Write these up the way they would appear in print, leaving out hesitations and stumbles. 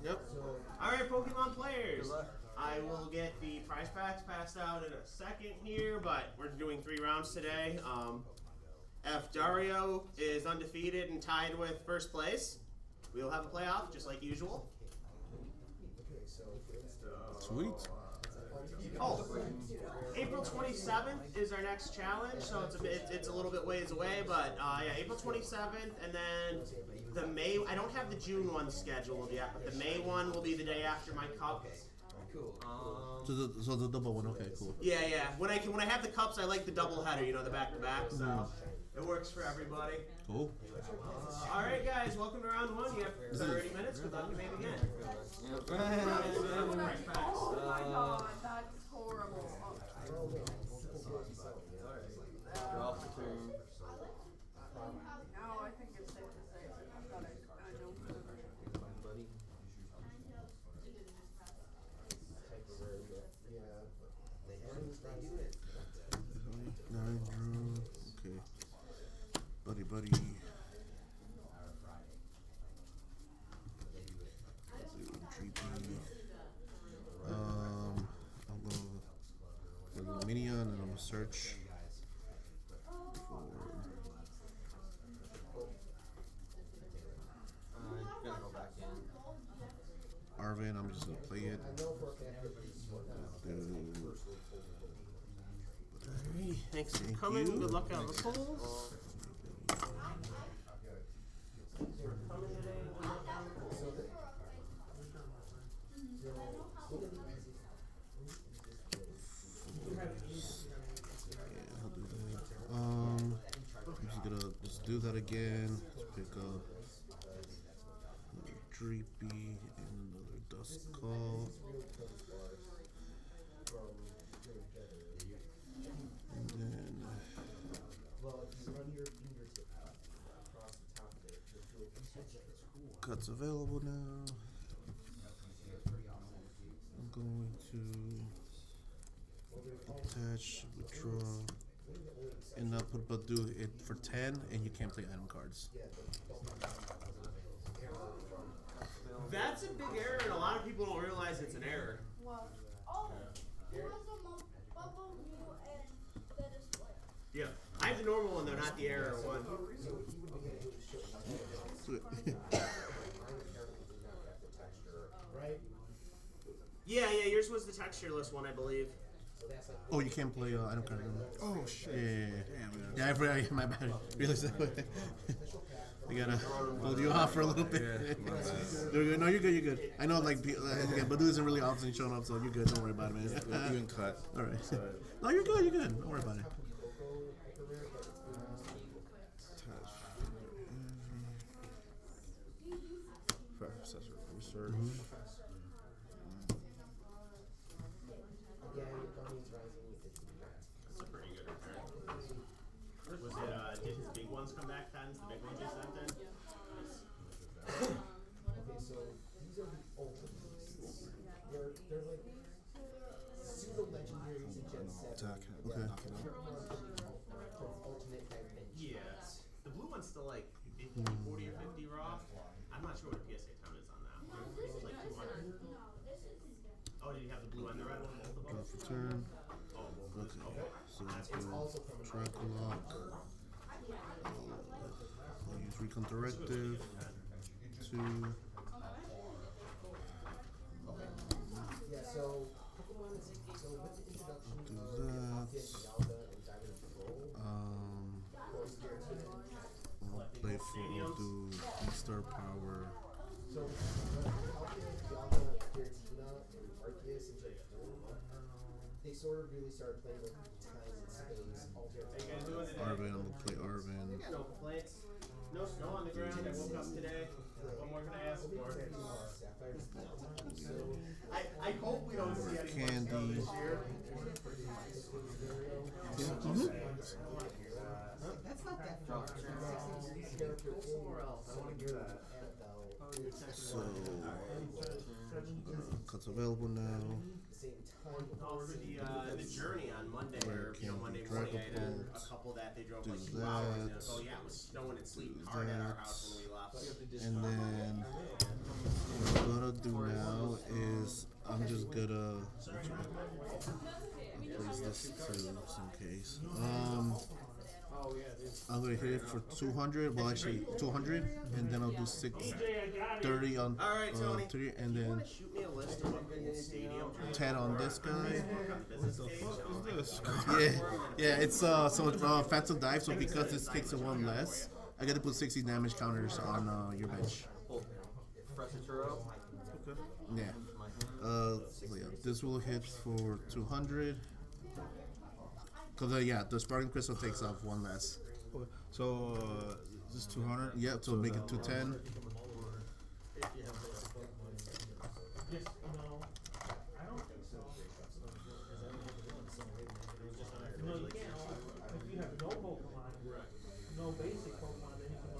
Yep. Alright, Pokemon players. I will get the prize packs passed out in a second here, but we're doing 3 rounds today. If Dario is undefeated and tied with first place, we will have a playoff just like usual. Sweet. Oh, April 27th is our next challenge, so it's a little bit ways away, but yeah, April 27th, and then the May. I don't have the June one scheduled yet, but the May one will be the day after my cup. So the double one, okay, cool. Yeah. When I have the cups, I like the double header, you know, the back to back. So it works for everybody. Cool. All right, guys, welcome to round 1. You have 30 minutes. Good luck. You may begin. Oh my god, that's horrible. Draw for turn. Now I think it's safe to say that I don't Buddy. Nine draw. Okay. Buddy. I'm gonna go Minion and I'm gonna search for Gonna go back in. Arvin. I'm just gonna play it. Alrighty, thanks for coming. Good luck on the polls. I'm just gonna do that again. Let's pick up another Dreepy and another Dust Call. And then cuts available now. I'm going to attach, withdraw, and not put, but do it for 10, and you can't play item cards. That's a big error, and a lot of people don't realize it's an error. What? Oh, it was a bubble new and the display. Yeah, I have the normal one though, not the error one. Yeah, yours was the textureless one, I believe. Oh, you can't play item card. Oh shit! Yeah, I forgot. My bad. Really sorry. We gotta hold you off for a little bit. No, you're good. You're good. I know, like, Badu isn't really often showing up, so you're good. Don't worry about it, man. You can cut. All right. No, you're good. You're good. Don't worry about it. Research. That's a pretty good return. Was it, did his big ones come back, Tens? The big ones you sent in? Okay, so these are the ultimates. They're like pseudo legendaries in Gen 7. Okay. Ultimate Magnet. Yes. The blue one's still like 50, 40 or 50 raw. I'm not sure what a PSA time is on that one. It's like 200. Oh, did you have the blue and the red one? Both of Draw them? for turn. Oh, both of Okay. them. So let's do Dracula. I'll use Recon Directive. 2. Yeah, so Pokemon is so with the introduction Do of that. Dialga and Diamond Patrol, I'll play for. I'll do Star Power. so Dialga, Giratina, and Arceus in Gen 4, they sort of really started playing with time and space. How you guys doing today? Arvin. I'm gonna play Arvin. No complaints. No snow on the ground. I woke up today. What more can I ask for? I hope we don't see any more snow Candy. this year. That's not that far. So cuts available now. same time. Over the journey on Monday, Where or can Monday we morning, drag I a had bolt? a couple that they drove Do like 2 hours. And that. so yeah, it was snowing and sleeting Do hard at our that. house when we left. And then what I'm gonna do now is I'm just gonna place this too, just in case. I'm gonna hit it for 200. Well, actually 200, and then I'll do 630 on All right, Tony. 3, and You then want to shoot me a list of what Gold Stadium 10 on this guy. this? Yeah. It's Phantom Dive. So because this takes a 1 less, I get to put 60 damage counters on your bench. Fresh Churro. Yeah. So yeah, this will hit for 200. Cause yeah, the Sparking Crystal takes off 1 less. So this is 200. Yeah, so make it 210. No, you can't. If you have no Pokemon, no basic Pokemon, then you can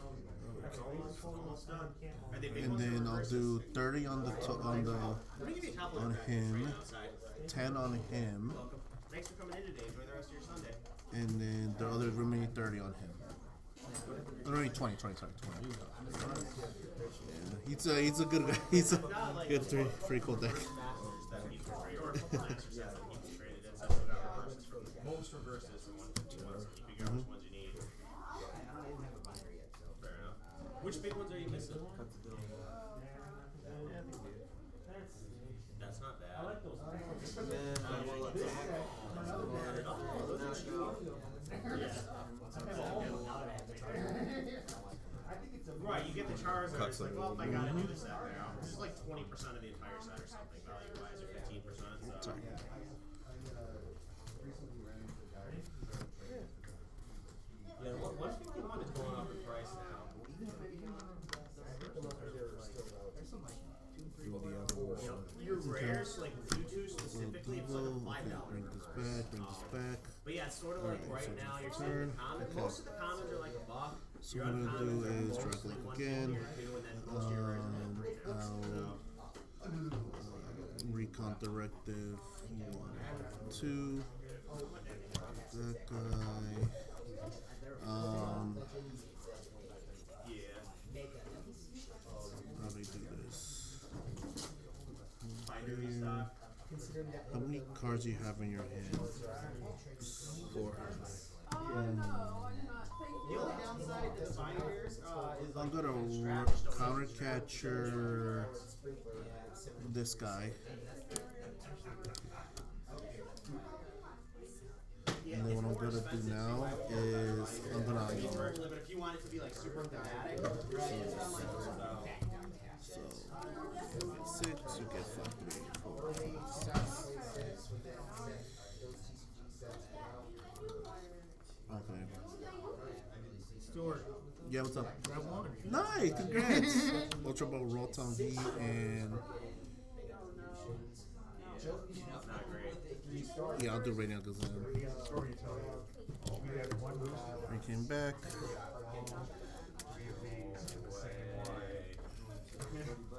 Almost done. Are they big And ones or then I'll reverses? do 30 on the Let me give you a top on load of him. right outside. 10 on him, Thanks for coming in today. Enjoy the rest of your Sunday. and then the other remaining 30 on him. Remaining 20, sorry, 20. Yeah, he's a good guy. He's a good three cool deck. Masters that he can trade, or a couple Masters sets that he can trade it in. So we got reverses from most reverses from 151. So you figure out which ones you need. Fair enough. Which big ones are you missing? That's not bad. I like those. Right, you get the Charizard. It's like, well, I gotta do this set now. This is like 20% of the entire set or something, value-wise, or 15%. So. Yeah, 151 is going up in price now. Your rares, like Mewtwo specifically, it's like a $5 Bring this back, bring this back. But yeah, it's sort of like right now you're seeing the common. Most of the commons are like $1. So what I'm gonna do is drag link again. Recon Directive 1, 2. That guy. Yeah. How do I do this? Finder Here. restock. How many cards do you have in your hand? 4. Oh no, I'm not. Thank The you. only downside to binders is I'm like gonna counter catcher this guy. And then what I'm gonna do now is I'm gonna but if you want it to be like super thematic, right? It's not like so you get 6, you get 5, 3, 4. Okay. Stuart, Yeah, what's up? grab one. Nice, congrats. Ultra Ball, Rotom V, and not great. yeah, I'll do right now because Storyteller. We had one boost. I came back.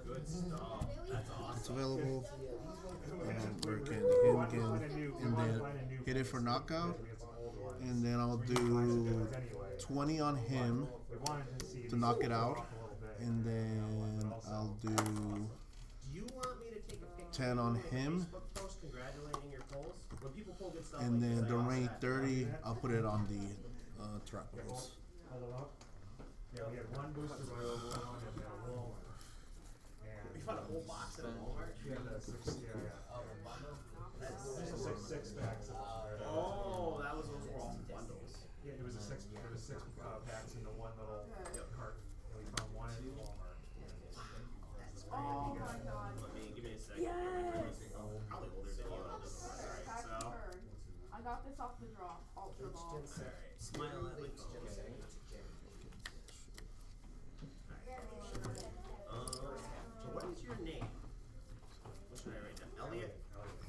Good stuff. That's awesome. It's available. Where can him again, and then hit it for knockout, and then I'll do 20 on him to knock it out, and then I'll do Do you want me to take a picture 10 on of the him, Facebook post congratulating your polls? When people pull good stuff and like then this, the I remaining also 30 I'll put it on the Terrapins. Hold it up. Yeah, we had one booster by Walmart and then a Walmart. You And found a whole box at Walmart? we had a six packs. Oh, that was those were all bundles. Yeah, it was a six packs in the one little carton. And we found one at Walmart. Oh my god. Let me give me a second. Yes. Probably older than you. That doesn't matter. Pack Alright, so. turn. I got this off the draw. Ultra ball. Alright, smile at me. Okay. So what is your name? What should I write down? Elliot?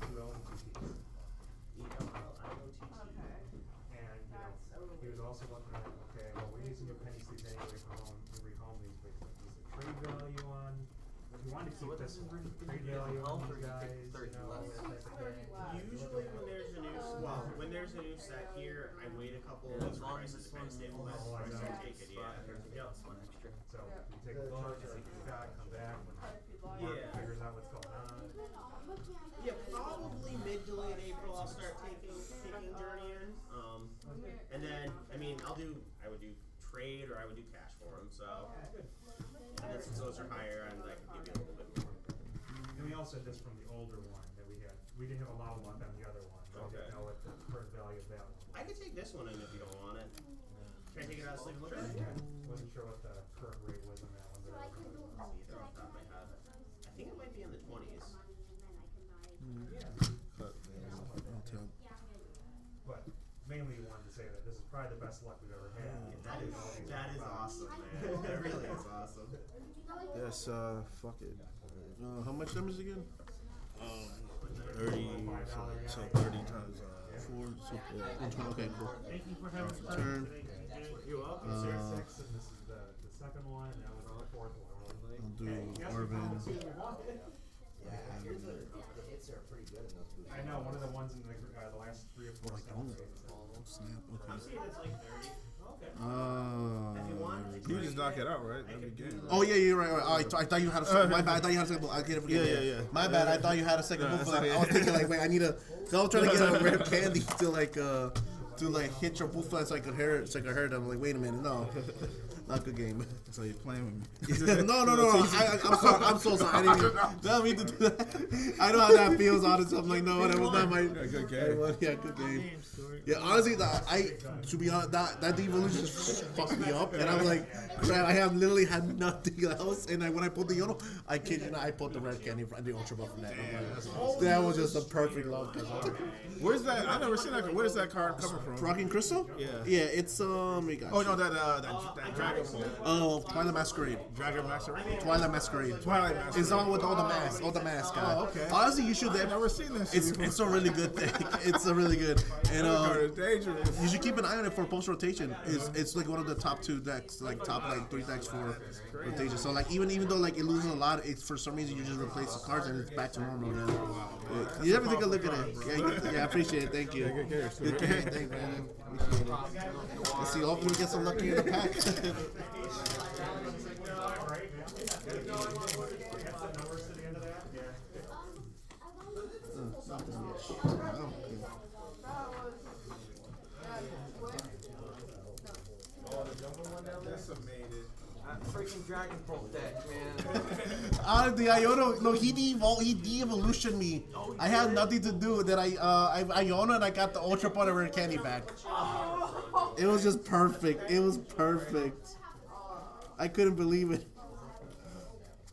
E-L-L-I-O-T-T. Okay. And, he was also looking at, okay, well, we're using your penny sleeves anyway for home, to rehome these, but is the trade value on you wanted to So what keep this this is really trade value health, on or these you guys, take 30 you know, less? that type of thing. Usually when there's a new set here, I wait a couple of weeks for prices to kind of stabilize before I start taking. Yeah. One extra. So you take a look, see what you got, come back when Mark Yeah. figures out what's going on. Yeah, probably mid to late April I'll start taking Journey in. And then I would do trade or I would do cash for them. So and then since those are higher, I can give you a little bit more. And we also did this from the older one that we had. We didn't have a lot of luck on the other one, but I didn't know what the current value of that one was. I could take this one in if you don't want it. Can I take it out of sleep and look at it? Yeah, wasn't sure what the current rate was on that one, but Let's see, either off the top of my head. I think it might be in the 20s. but mainly you wanted to say that this is probably the best luck we've ever had. That is awesome, man. That really is awesome. Yes, fuck it. How much damage again? 30, so 30 times 4, so 120. Okay, cool. Thank you for having us Turn. today. You're welcome. This is 6, and this is the second one, and that was the fourth one. I'll do Yes, we Arvin. found the two we wanted. Yeah, I hear the hits are pretty good in those boots. I know, one of the ones in the last 3 or 4 Like, oh, steps. snap. I'm Okay. seeing it's like 30. Okay. If you want, You just knock it out, right? That'd be good. Oh yeah, you're right. I thought you had a second. My bad. I thought you had a second. I can't forget. Yeah. My bad. I thought you had a second. No, Move. it's I okay. was thinking like, wait, I need a. Cause I was trying to get a rare candy to hit your bullfly so I could hear it. So I could hear it. I'm like, wait a minute, no, not good game. So you're playing with me. no. I'm sorry. I'm so sorry. I didn't mean to do that. I know how that feels. Honestly, I'm like, no, that was not my. Good game. Yeah, good game. Yeah, honestly, to be honest, that devolution just fucked me up, and I'm like, crap, I have literally had nothing else, and when I pulled the Yono, I kid you not, I put the red candy and the Ultra Buff from that. That was just a perfect love. Where's that? I never seen that. Where's that card coming from? Rocking Crystal? Yeah. Yeah, it's we got. Oh no, that Dragon Ball. Oh, Twilight Masquerade. Dragon Master. Twilight Masquerade. Twilight Master. It's on with all the masks. Oh, okay. Honestly, you should. I've never seen this. It's a really good thing. It's a really good, and It's dangerous. you should keep an eye on it for post rotation. It's like one of the top 2 decks, like top 3 decks for rotation. So like even though like it loses a lot, it's for some reason you just replace the cards and it's back to normal again. You ever take a look at it? Yeah, I appreciate it. Thank you. Good game. Thank you, man. Appreciate it. Let's see. Hopefully we get some lucky in the pack. Freaking Dragon Bolt deck, man. The Iono, no, he de-evolutioned me. I had nothing to do with that. I Iono and I got the Ultra Pot and Rare Candy back. It was just perfect. It was perfect. I couldn't believe it.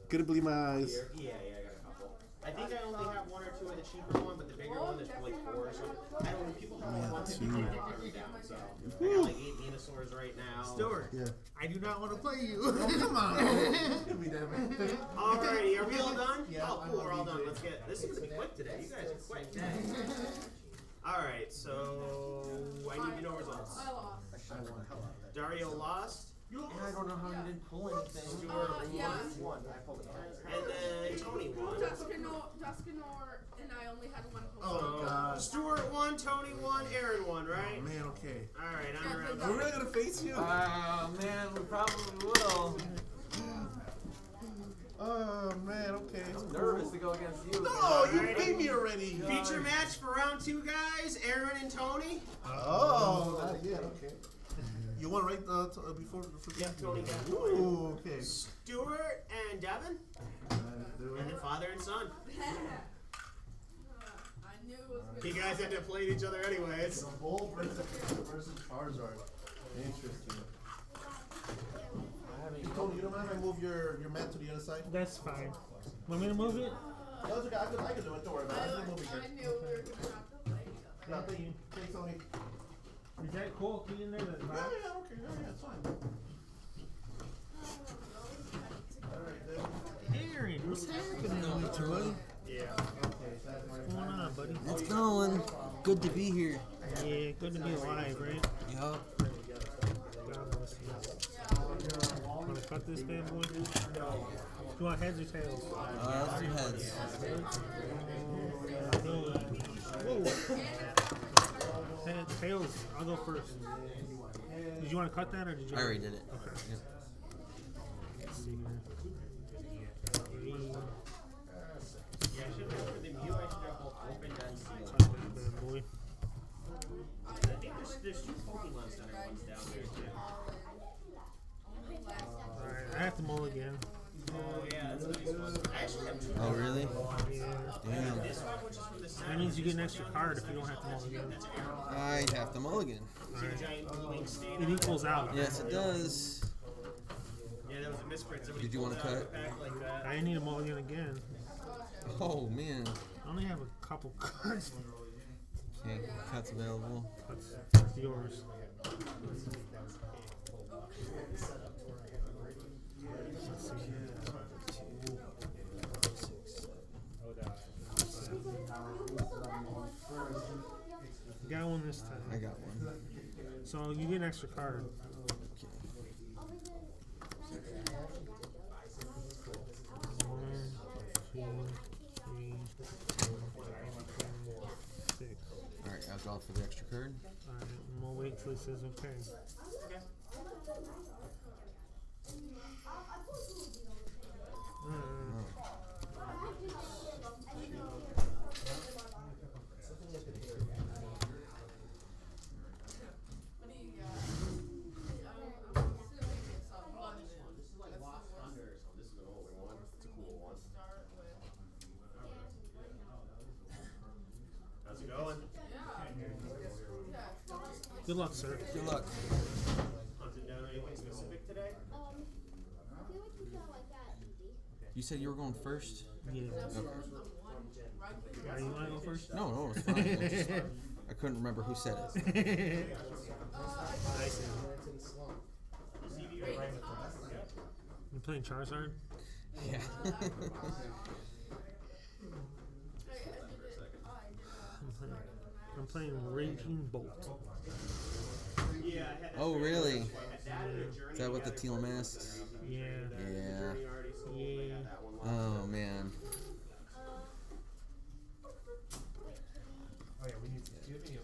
Couldn't believe my eyes. Yeah, I got a couple. I think I only have 1 or 2 of the cheaper one, but the bigger one there's like 4. So I don't know. People have one that you can't get them down. So I got like 8 Venusaurs right now. Stuart, Yeah. I do not want to play you. Come on. Alrighty, are we all done? Oh, cool, we're all done. Let's get. This is gonna be quick today. You guys are quick. Alright, so I need to know results. I lost. Dario lost. Yeah, I don't know how you didn't pull anything. Yeah. And then Tony won. Tuscanor and I only had 1 Pokemon. Oh God. Stuart won, Tony won, Aaron won, right? Man, okay. Alright, I'm around. Are we really gonna face you? Oh man, we probably will. Oh man, okay. I'm nervous to go against you. No, you beat me already. Feature match for round 2, guys. Aaron and Tony. Oh, not yet. Okay. You won right before? Yeah, Tony got one. Ooh, okay. Stuart and Devin. And then father and son. I knew it was good. You guys end up playing each other anyways. Bull versus Charizard. Interesting. Tony, you don't mind if I move your mat to the other side? That's fine. Want me to move it? No, it's okay. I can do it. Don't worry about it. I'm moving I knew we were going to have to play each other. Yeah, thank you. Thanks, Tony. Is that cool? Key in there? That's Yeah, fine. okay. Yeah, it's fine. Alright, then. Aaron, what's happening with you, buddy? Yeah. What's going on, buddy? It's going. Good to be here. Yeah, good to be alive, right? Yup. God bless you. Want to cut this bad boy? You want heads or tails? Let's do heads. Whoa. Tails, I'll go first. Did you want to cut that or did you? I already did it. Okay. Yep. Let's see here. Yeah, I should have for the Mew. I should have both opened and sealed. Bad boy. I think there's 2 Pokemon Center ones down there too. Alright, I have to mulligan. Oh yeah, that's a nice one. I actually have 2. Oh, really? Yeah. Damn. This one, which is from the center. That means you get an extra card if you don't have to mulligan. That's Arrow. I have to mulligan. See the giant blue ink stain It on equals out. Yes, it does. Yeah, that was a misprint. Somebody Did you wanna pulled out cut? a pack like that. I need a mulligan again. Oh, man. I only have a couple cards. Okay, cuts available. That's yours. You got one this time. I got one. So you get an extra card. Okay. 1, 2, 3, 4, 5, 6. Alright, I'll draw for the extra card. Alright, and we'll wait till he says okay. How's it going? Good luck, sir. Good luck. Hunting down anything specific today? I feel like you got like that easy. You said you were going first? Yeah. Okay. Are you want to go first? No, it's fine. I just- I couldn't remember who said it. You playing Charizard? Yeah. I'm playing Raging Bolt. Yeah, I had that. Oh, really? I had that in a journey. Is that with the teal masks? Yeah. Yeah. Journey already sold. I got that one last Oh, man. Oh yeah, we need to give me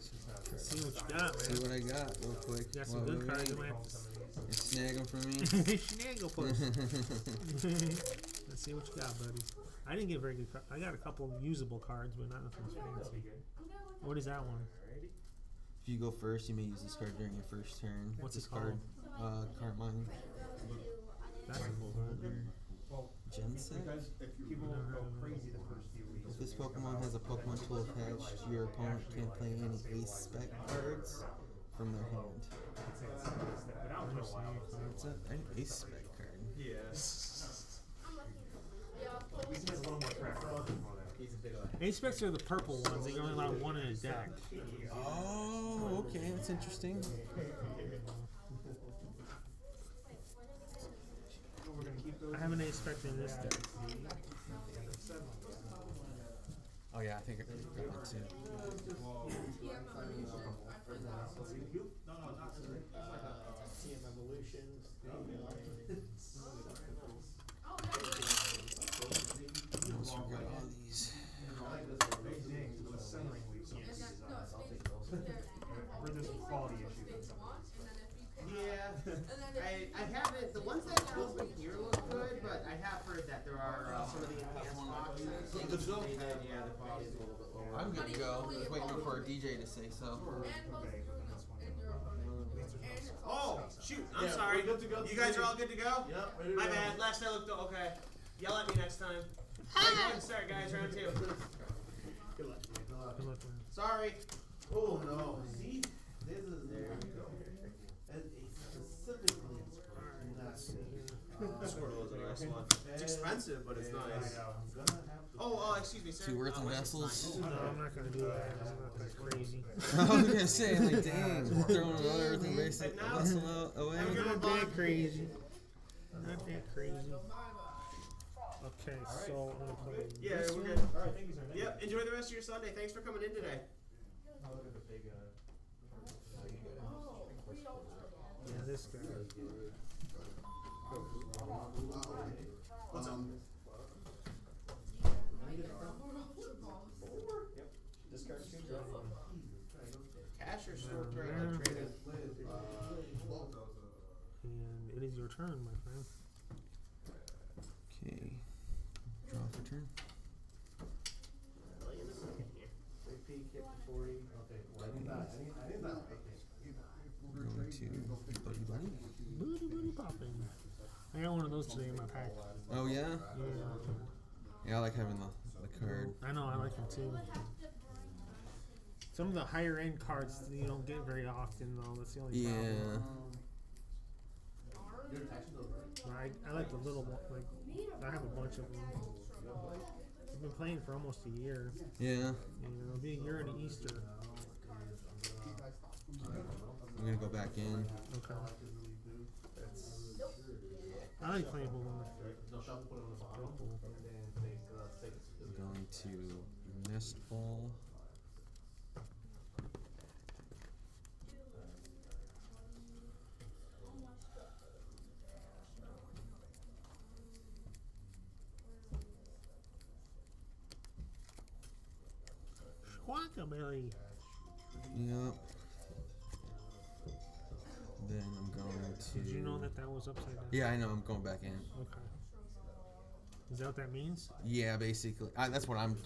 See what you got, man. See what I got real quick. You got some While good we cards. wait. You might have to You snag them for me. Snaggle puss. Let's see what you got, buddy. I didn't get very good cards. I got a couple usable cards, but not nothing fancy. What is that one? If you go first, you may use this card during your first turn. What's this it card? Carmine. That's a cool card. Genset. people go crazy the first few weeks. If this Pokemon has a Pokemon tool attached, your opponent can't play any Ace Spec cards from their hand. What's that? An Ace Spec card. Yes. Ace specs are the purple ones. They only allow one in a deck. Oh, okay, that's interesting. I have an Ace spec in this deck. Oh yeah, I think I got one too. TM Evolutions. Almost forgot all these. Where there's quality issues. Yeah. I haven't. The ones that open here look good, but I have heard that there are some of the enhanced boxes. Yeah, the quality's a little bit lower. I'm good to go. Just waiting for a DJ to say so. Oh, shoot. I'm sorry. You guys are all good to go? Yep. My bad. Last I looked, okay. Yell at me next time. Go ahead and start, guys. Round 2. Good luck, man. Sorry. Oh no. See? This is there we go. And specifically This one was a nice one. It's expensive, but it's nice. Oh, excuse me, sir. 2 earthen vessels. No, I'm not gonna do that. I'm not that crazy. I was gonna say, like, dang, throwing another earthen vessel away. Have a good one, Not Bob. that crazy. Not that crazy. Okay, so I'm gonna play Yeah, this we're one. good. All right, thank you, sir. Yep, enjoy the rest of your Sunday. Thanks for coming in today. Yeah, this guy. What's up? is your turn, my friend. Okay. Draw for turn. Well, in a second here. Big peak, hit for 40. Okay, well, I need that. I need that. Going to Buddy Buddy. Booty booty popping. I got one of those today in my pack. Oh yeah? Yeah. Yeah, I like having the card. I know, I like them too. Some of the higher end cards you don't get very often though. That's the only Yeah. problem. I like the little one. Like I have a bunch of them. I've been playing for almost a year. Yeah. You know, it'll be a year into Easter. I'm gonna go back in. Okay. I like playing Blue. I'm going to Nest Ball. Guacamole. Yep. Then I'm going to. Did you know that was upside down? Yeah, I know. I'm going back in. Okay. Is that what that means? Yeah, basically. That's what I'm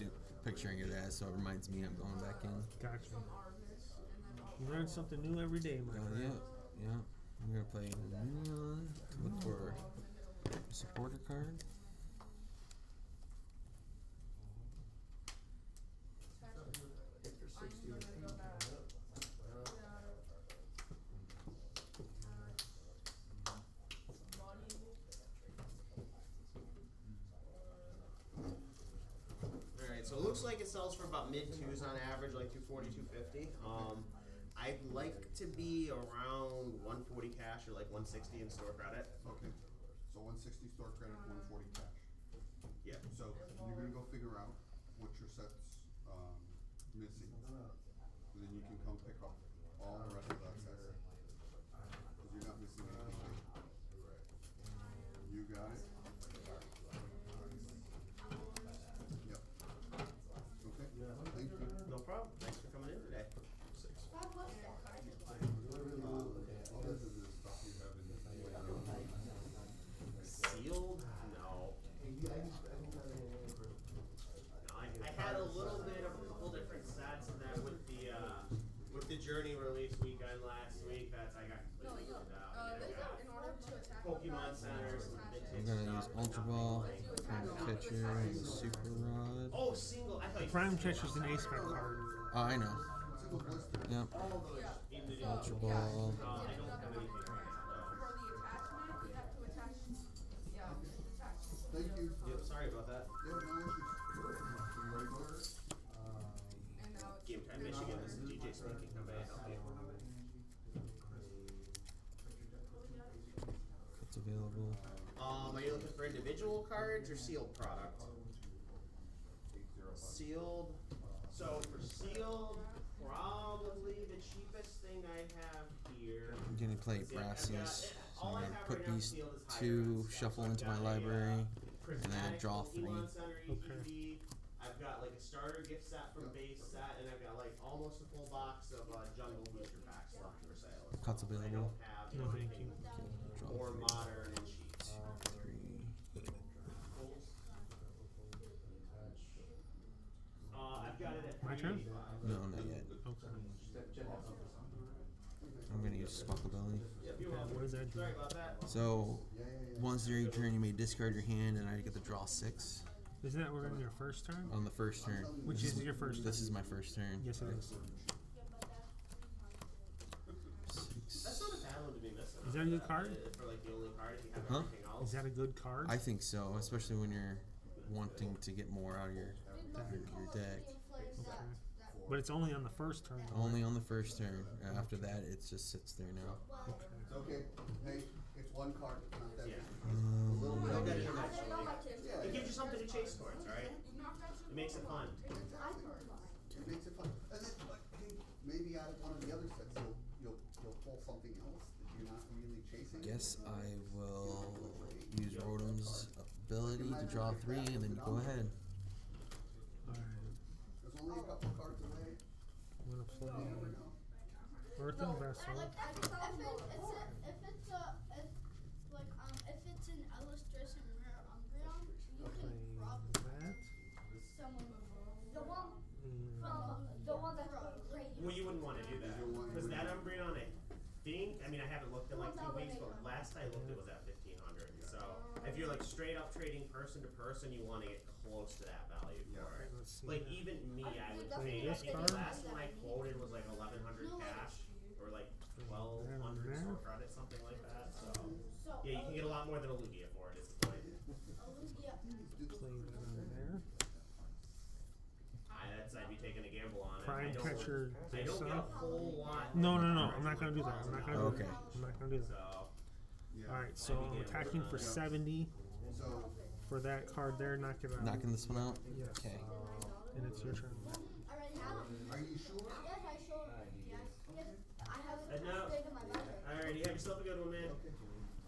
picturing it as, so it reminds me I'm going back in. Gotcha. You learn something new every day, my friend. Yeah. I'm going to play Minion to look for a supporter card. So it looks like it sells for about mid twos on average, like 240, 250. I'd like to be around 140 cash or like 160 in store credit. Okay, so 160 store credit, 140 cash. Yeah. So you're gonna go figure out what your set's missing, and then you can come pick up all the rest of the excess. Because you're not missing anything. You got it? Yep. Okay, thank you. No problem. Thanks for coming in today. Sealed? No. I had a little bit of a couple different sets, and then with the Journey release weekend last week, I got completely moved out. In order to attack Pokemon Centers, I'm going to use Ultra Ball, Prime Catcher, and Super Rod. Oh, single. I thought you Prime Catcher's an ace card. Oh, I know. Yep. Ultra Ball. I don't have anything right now. for the attachment, you have to attach. Yeah, attach. Thank you. Yep, sorry about that. Yeah, no issues. You ready for it? And now it's GameTime Michigan, this is DJ speaking. How may I help you? It's available. Are you looking for individual cards or sealed product? Sealed. So for sealed, probably the cheapest thing I have here. I'm going to play Brassius. So I'm going to put these sealed is two, Hydra. shuffle I've into my got library, a and then I draw three. Pokemon Center Okay. ETB. I've got like a starter gift set from base set, and I've got like almost a full box of jungle booster packs left for sale. Cuts I available. don't have No, thank anything you. Okay, draw more three. modern and cheap. Three. I've got it at My turn? 385. No, not yet. Okay. I'm going to use Squawkabilly. Yep, you're Yeah, welcome. what does that do? Sorry about that. So, once during your turn, you may discard your hand, and I get to draw 6 Isn't that we're in your first turn? on the first turn. Which This is your first This turn? is my first turn. Yes, it is. 6. That's not a bad one to be missing. Is that a good card? For like the only card, if you have Huh? everything else. Is that a good card? I think so, especially when you're wanting to get more out of your deck. Okay. But it's only on the first turn. though, Only right? on the first turn. After that, it just sits there now. Okay. It's okay. Hey, it's one card. It's not that Yeah. big. A little bit I'll of get it. it eventually. Yeah, It gives you something to chase towards, alright? It makes it fun. it makes it fun. And then, but, hey, maybe out of one of the other sets, you'll pull something else that you're not really chasing. Guess I will use Rotom's ability to draw 3, and then you go ahead. Alright. There's only a couple cards away. I'm gonna You never play know. Earthen Vessel. If it's like mean, I haven't looked in like 2 weeks, but last I looked, it was at 1,500. So if you're like straight up trading person to person, you want to get close to that value for it. Let's see Like here. even me, I would Wait, pay. I this think card? the last one I quoted was like 1,100 cash or like 1,200 store credit, something like that. So yeah, you can get a lot more than a Lugia for it. Is the point. Play that on there. I'd be taking a gamble on it. Prime catcher. I don't get a whole lot. No. I'm not gonna do that. I'm not gonna do Okay. that. I'm not gonna do that. So Yeah. All right, so I'm attacking for 70 So, for that card there. Knock it out. Knocking this one out? Yes. Okay. And it's your turn. are you sure? Yes, I showed. Yes. I have And now, taken my budget. alright, you have yourself a good one, man.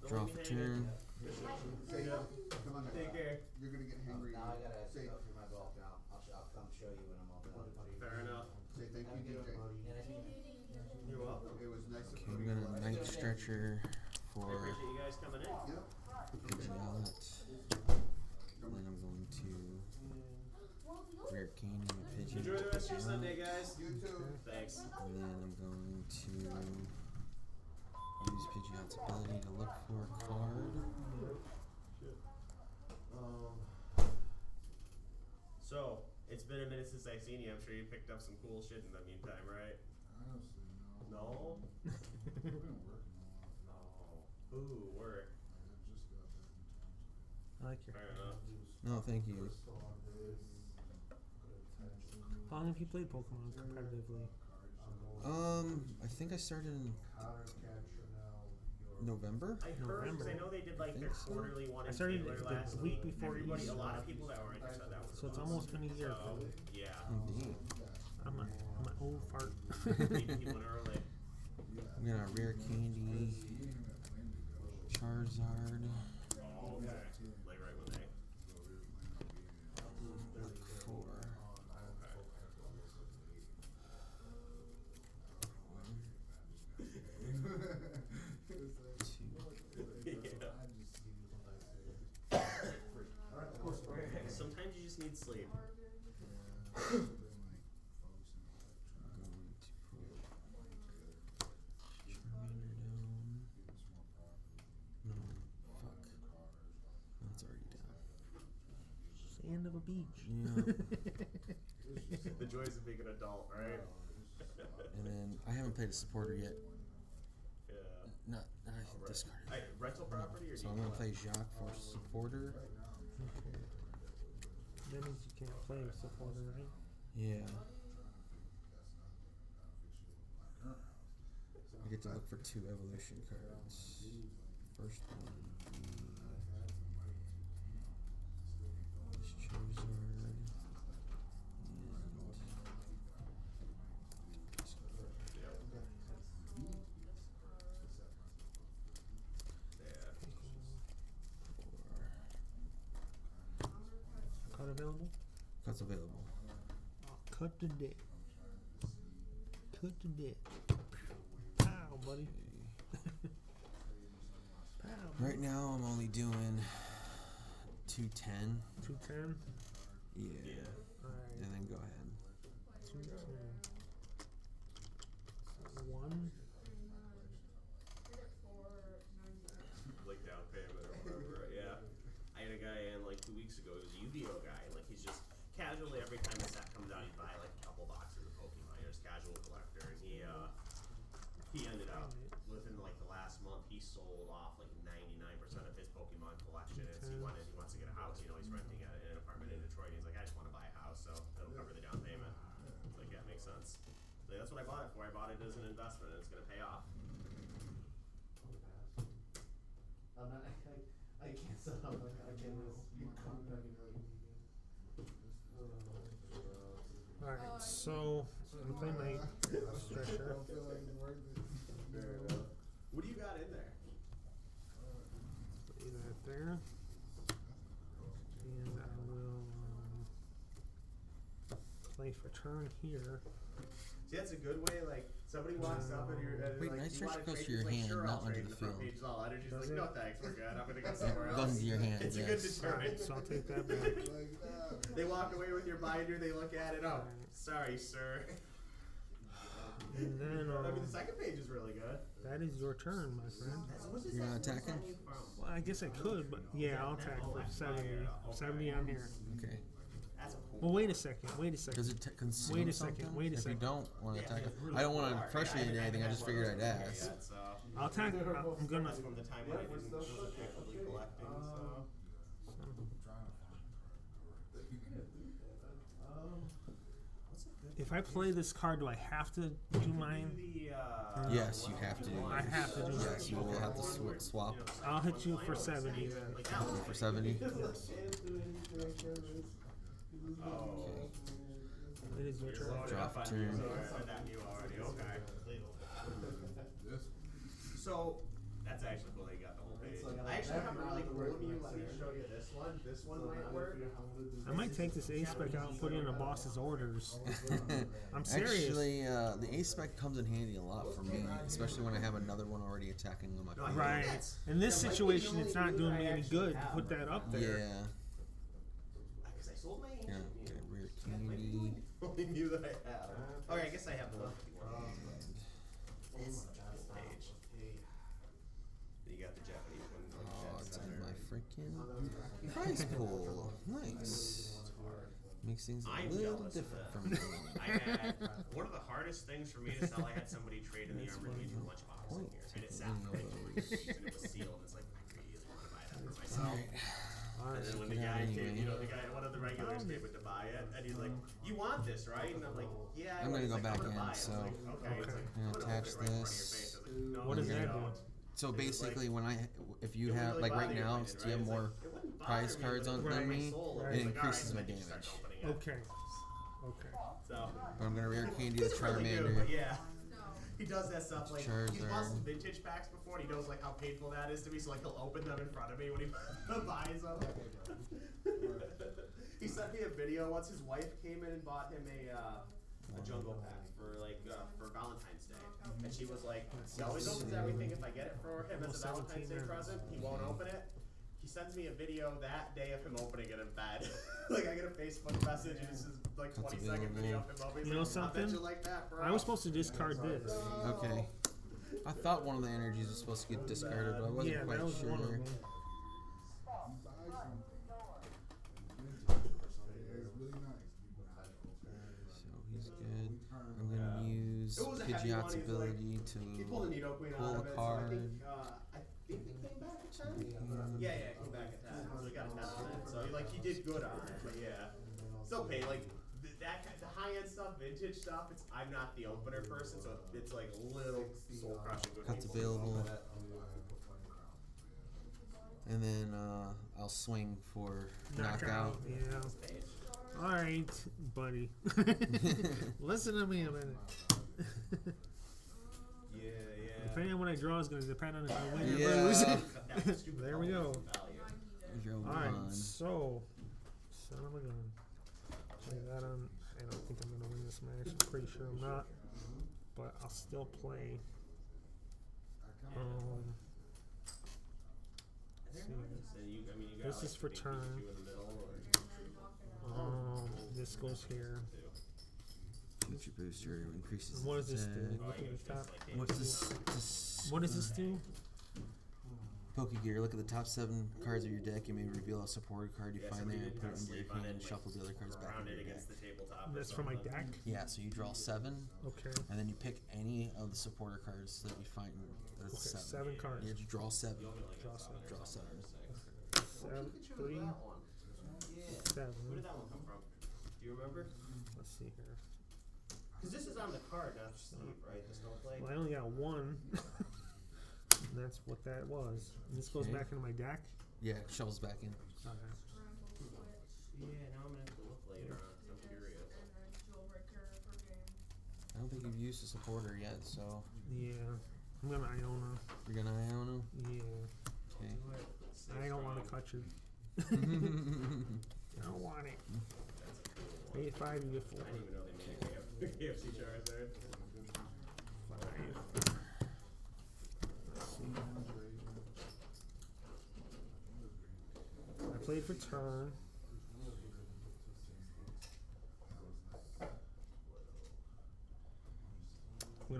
Don't Draw leave for me hanging. turn. Say, come on, Take care. You're gonna get hangry. Now I gotta Say, go through my golf now. I'll come show you when I'm all done. Fair enough. say thank you, DJ. You're welcome. It was nice of Okay, you. I'm gonna night stretcher I for appreciate you guys coming in. Yep. Pidgeot. And then I'm going to Rare Candy and Pigeon. Enjoy the rest of your Sunday, guys. You too. Thanks. And then I'm going to use Pidgeot's ability to look for a card. So, it's been a minute since I've seen you. I'm sure you picked up some cool shit in the meantime, right? Honestly, No? I've been working a lot. No. Ooh, work. I just got back in town. I like your. Fair enough. No, thank you. How long have you played Pokemon competitively? I think I started in November. I heard, because I know they did like their Think so. quarterly one I in started Taylor the last week week. before Everybody, Easter. a lot of people that were in there said that was So it's awesome. almost been a year. So, yeah. Indeed. I'm an old fart. He went early. I'm gonna Rare Candy, Charizard, Oh, okay. Like right when they. look for Sometimes you just need sleep. going to put Charmander down. No, fuck. No, it's already down. Sand of a beach. Yeah. The joys of being an adult, right? And then I haven't played a supporter yet. Yeah. Not I discarded. Rental property or So I'm gonna play Jacques for supporter. Okay. That means you can't play with supporter, right? Yeah. I get to look for 2 evolution cards. First one is Charizard. Cut available? Cards available. Cut the dick. Cut the dick. Pow, buddy. Pow. Right now I'm only doing 210. 210. Yeah. Alright. And then go ahead. 210. So 1. Like down payment or whatever. Yeah. I had a guy in like 2 weeks ago. He was a Yu-Gi-Oh guy. Like he's just casually every time the set comes out, he'd buy like a couple boxes of Pokemon. He's just casual collector, and he ended up within like the last month he sold off like 99% of his Pokemon collection. And he wants to get a house. You know, he's renting an apartment in Detroit. He's like, I just want to buy a house, so that'll cover the down payment. It's like, yeah, makes sense. So that's what I bought it for. I bought it as an investment, and it's gonna pay off. I'm not, I can't stop. I can't miss. Alright, so I'm gonna play my stretcher. What do you got in there? Play that there. And I will play for turn here. See, that's a good way. Like somebody walks up and you're Wait, like, night you wanna stretch goes trade? to your He's like, hand, sure, not I'll trade. onto And the front field. page is all energy. She's Does like, it? no thanks, we're good. I'm gonna go somewhere It else. goes into your hand, It's a good yes. deterrent. Alright, so I'll take that back. They walk away with your binder. They look at it. Oh, sorry, sir. And then, I mean, the second page is really good. that is your turn, my friend. You're not attacking? Well, I guess I could, but yeah, I'll attack for 70. 70 on here. Okay. That's a cool. Well, wait a second. Wait a Does second. it consume Wait a something? second, wait a If second. you don't want to attack it, I don't want to pressure you to anything. I just figured I'd ask. I'll attack. I'm gonna. That's from the time when I wasn't actively collecting, so. If I play this card, do I have to do mine? Yes, you have to. I have to do Yes, that. you will have to swap I'll hit you for 70 then. for 70. Yes. It is your turn. Draw for turn. So that's actually cool. They got the whole page. I actually have a really cool view. Let me show you this one. This one might work. I might take this A spec out and put it in a boss's orders. I'm serious. Actually, the A spec comes in handy a lot for me, especially when I have another one already attacking on my field. Right. In this situation, it's not doing me any good to put that up there. Yeah. Because I sold my Yeah. ancient Okay, view. rare That might be candy. the only view that I have. Alright, I guess I have the 151. This page. You got the Japanese one. Oh, it's in my freaking prize pool. Nice. Makes things a I'm little jealous different of from that. me. I had one of the hardest things for me to sell. I had somebody trade in the Armored Legion lunchbox in here, and it sat for like 2 years, and it was sealed. It's like I really want to buy that for myself. And then when the guy came, the guy, one of the regulars came in to buy it, and he's like, "You want this, right?" And I'm like, "Yeah." I'm gonna He's go like, back "I'm gonna in, buy it." I was so like, okay. It's like, I'm gonna attach open it right in front of your this. face. I was like, "No, What does you that don't." do? So basically, if you It wouldn't have, really like bother right your now, opinion, do you have right? It's more like, it wouldn't bother prize me, cards but on it Right. than my me? soul. Right. I was It like, increases my alright, and then you damage. start opening it. Okay. Okay. So. But I'm gonna rare candy the It's really good, Charmander. but yeah. He does that stuff like he's bought some Charizard. vintage packs before, and he knows like how painful that is to me. So like he'll open them in front of me when he buys them. He sent me a video once. His wife came in and bought him a jungle pack for Valentine's Day, and she was like, "He always opens everything. If I get it for him as a Valentine's Day present, he won't open it." He sends me a video that day of him opening it in bed. Like I get a Facebook message and it's just like 20-second video of him opening. You know He's like, "I bet something? you like that, bro." I was supposed to discard this. Okay. I thought one of the energies was supposed to get discarded, but I wasn't Yeah, quite that was sure. one of them. So he's good. I'm gonna use It was a heavy Pidgeot's one. He's ability He pulled a Nido Queen pull out a of it. card. So I think it came back at 10. Yeah, it came back at 10. So he got a 10 on it. So he did good on it, but yeah. Still pay like the high end stuff, vintage stuff. I'm not the opener person, so it's like a little soul crushing. Cuts available. And then I'll swing for knockout. Yeah. All right, buddy. Listen to me a minute. Yeah. Depending on what I draw is going to depend on if I win or Yeah. lose. There we go. Draw All right, one. so son of a gun. Play that on. I don't think I'm going to win this match. I'm pretty sure I'm not, but I'll still play. This is for turn. This goes here. Future booster increases. And what does this do? attack. Look at the top. What's this? What does this do? Pokegear. Look at the top 7 cards of your deck. You may reveal a supported card you find there and put it into your hand and shuffle the other cards back into your deck. That's for my deck. Yeah, so you draw 7. Okay. And then you pick any of the supporter cards that you find. That's Okay, 7. 7 cards. Yeah, you draw 7. Draw 7. Draw 7. 7, 3, 7. Where did that one come from? Do you remember? Let's see here. Because this is on the card, not the sleeve, right? The snowflake. Well, I only got 1. And that's what that was. And this goes Okay. back into my deck. Yeah, it shovels back in. Okay. Yeah, now I'm gonna have to look later on. 'Cause I'm curious. I don't think you've used a supporter yet, so Yeah. I'm gonna Iona. you're gonna Iona. Yeah. Okay. I don't want to cut you. I don't want it. Pay 5, you get 4. I didn't even know they made a KFC Charizard. 5. I played for turn.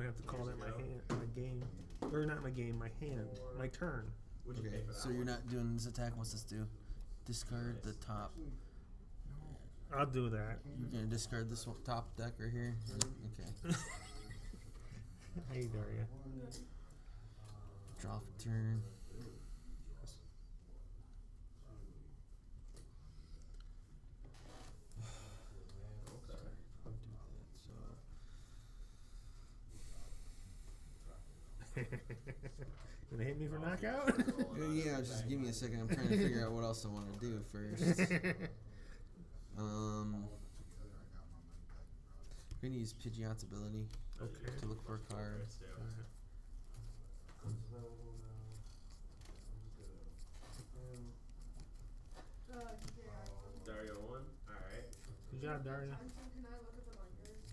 have to call that my hand, my game, or not my game, my hand, my turn. Okay, so you're not doing this attack. What's this do? Discard the top. I'll do that. You're gonna discard this top deck right here. Okay. Hey, Daria. Draw for turn. Gonna hit me for knockout? Yeah, just give me a second. I'm trying to figure out what else I want to do first. We're gonna use Pidgeot's ability to look for a card. Dario won. Alright. Good job, Daria. Can I look at the binders?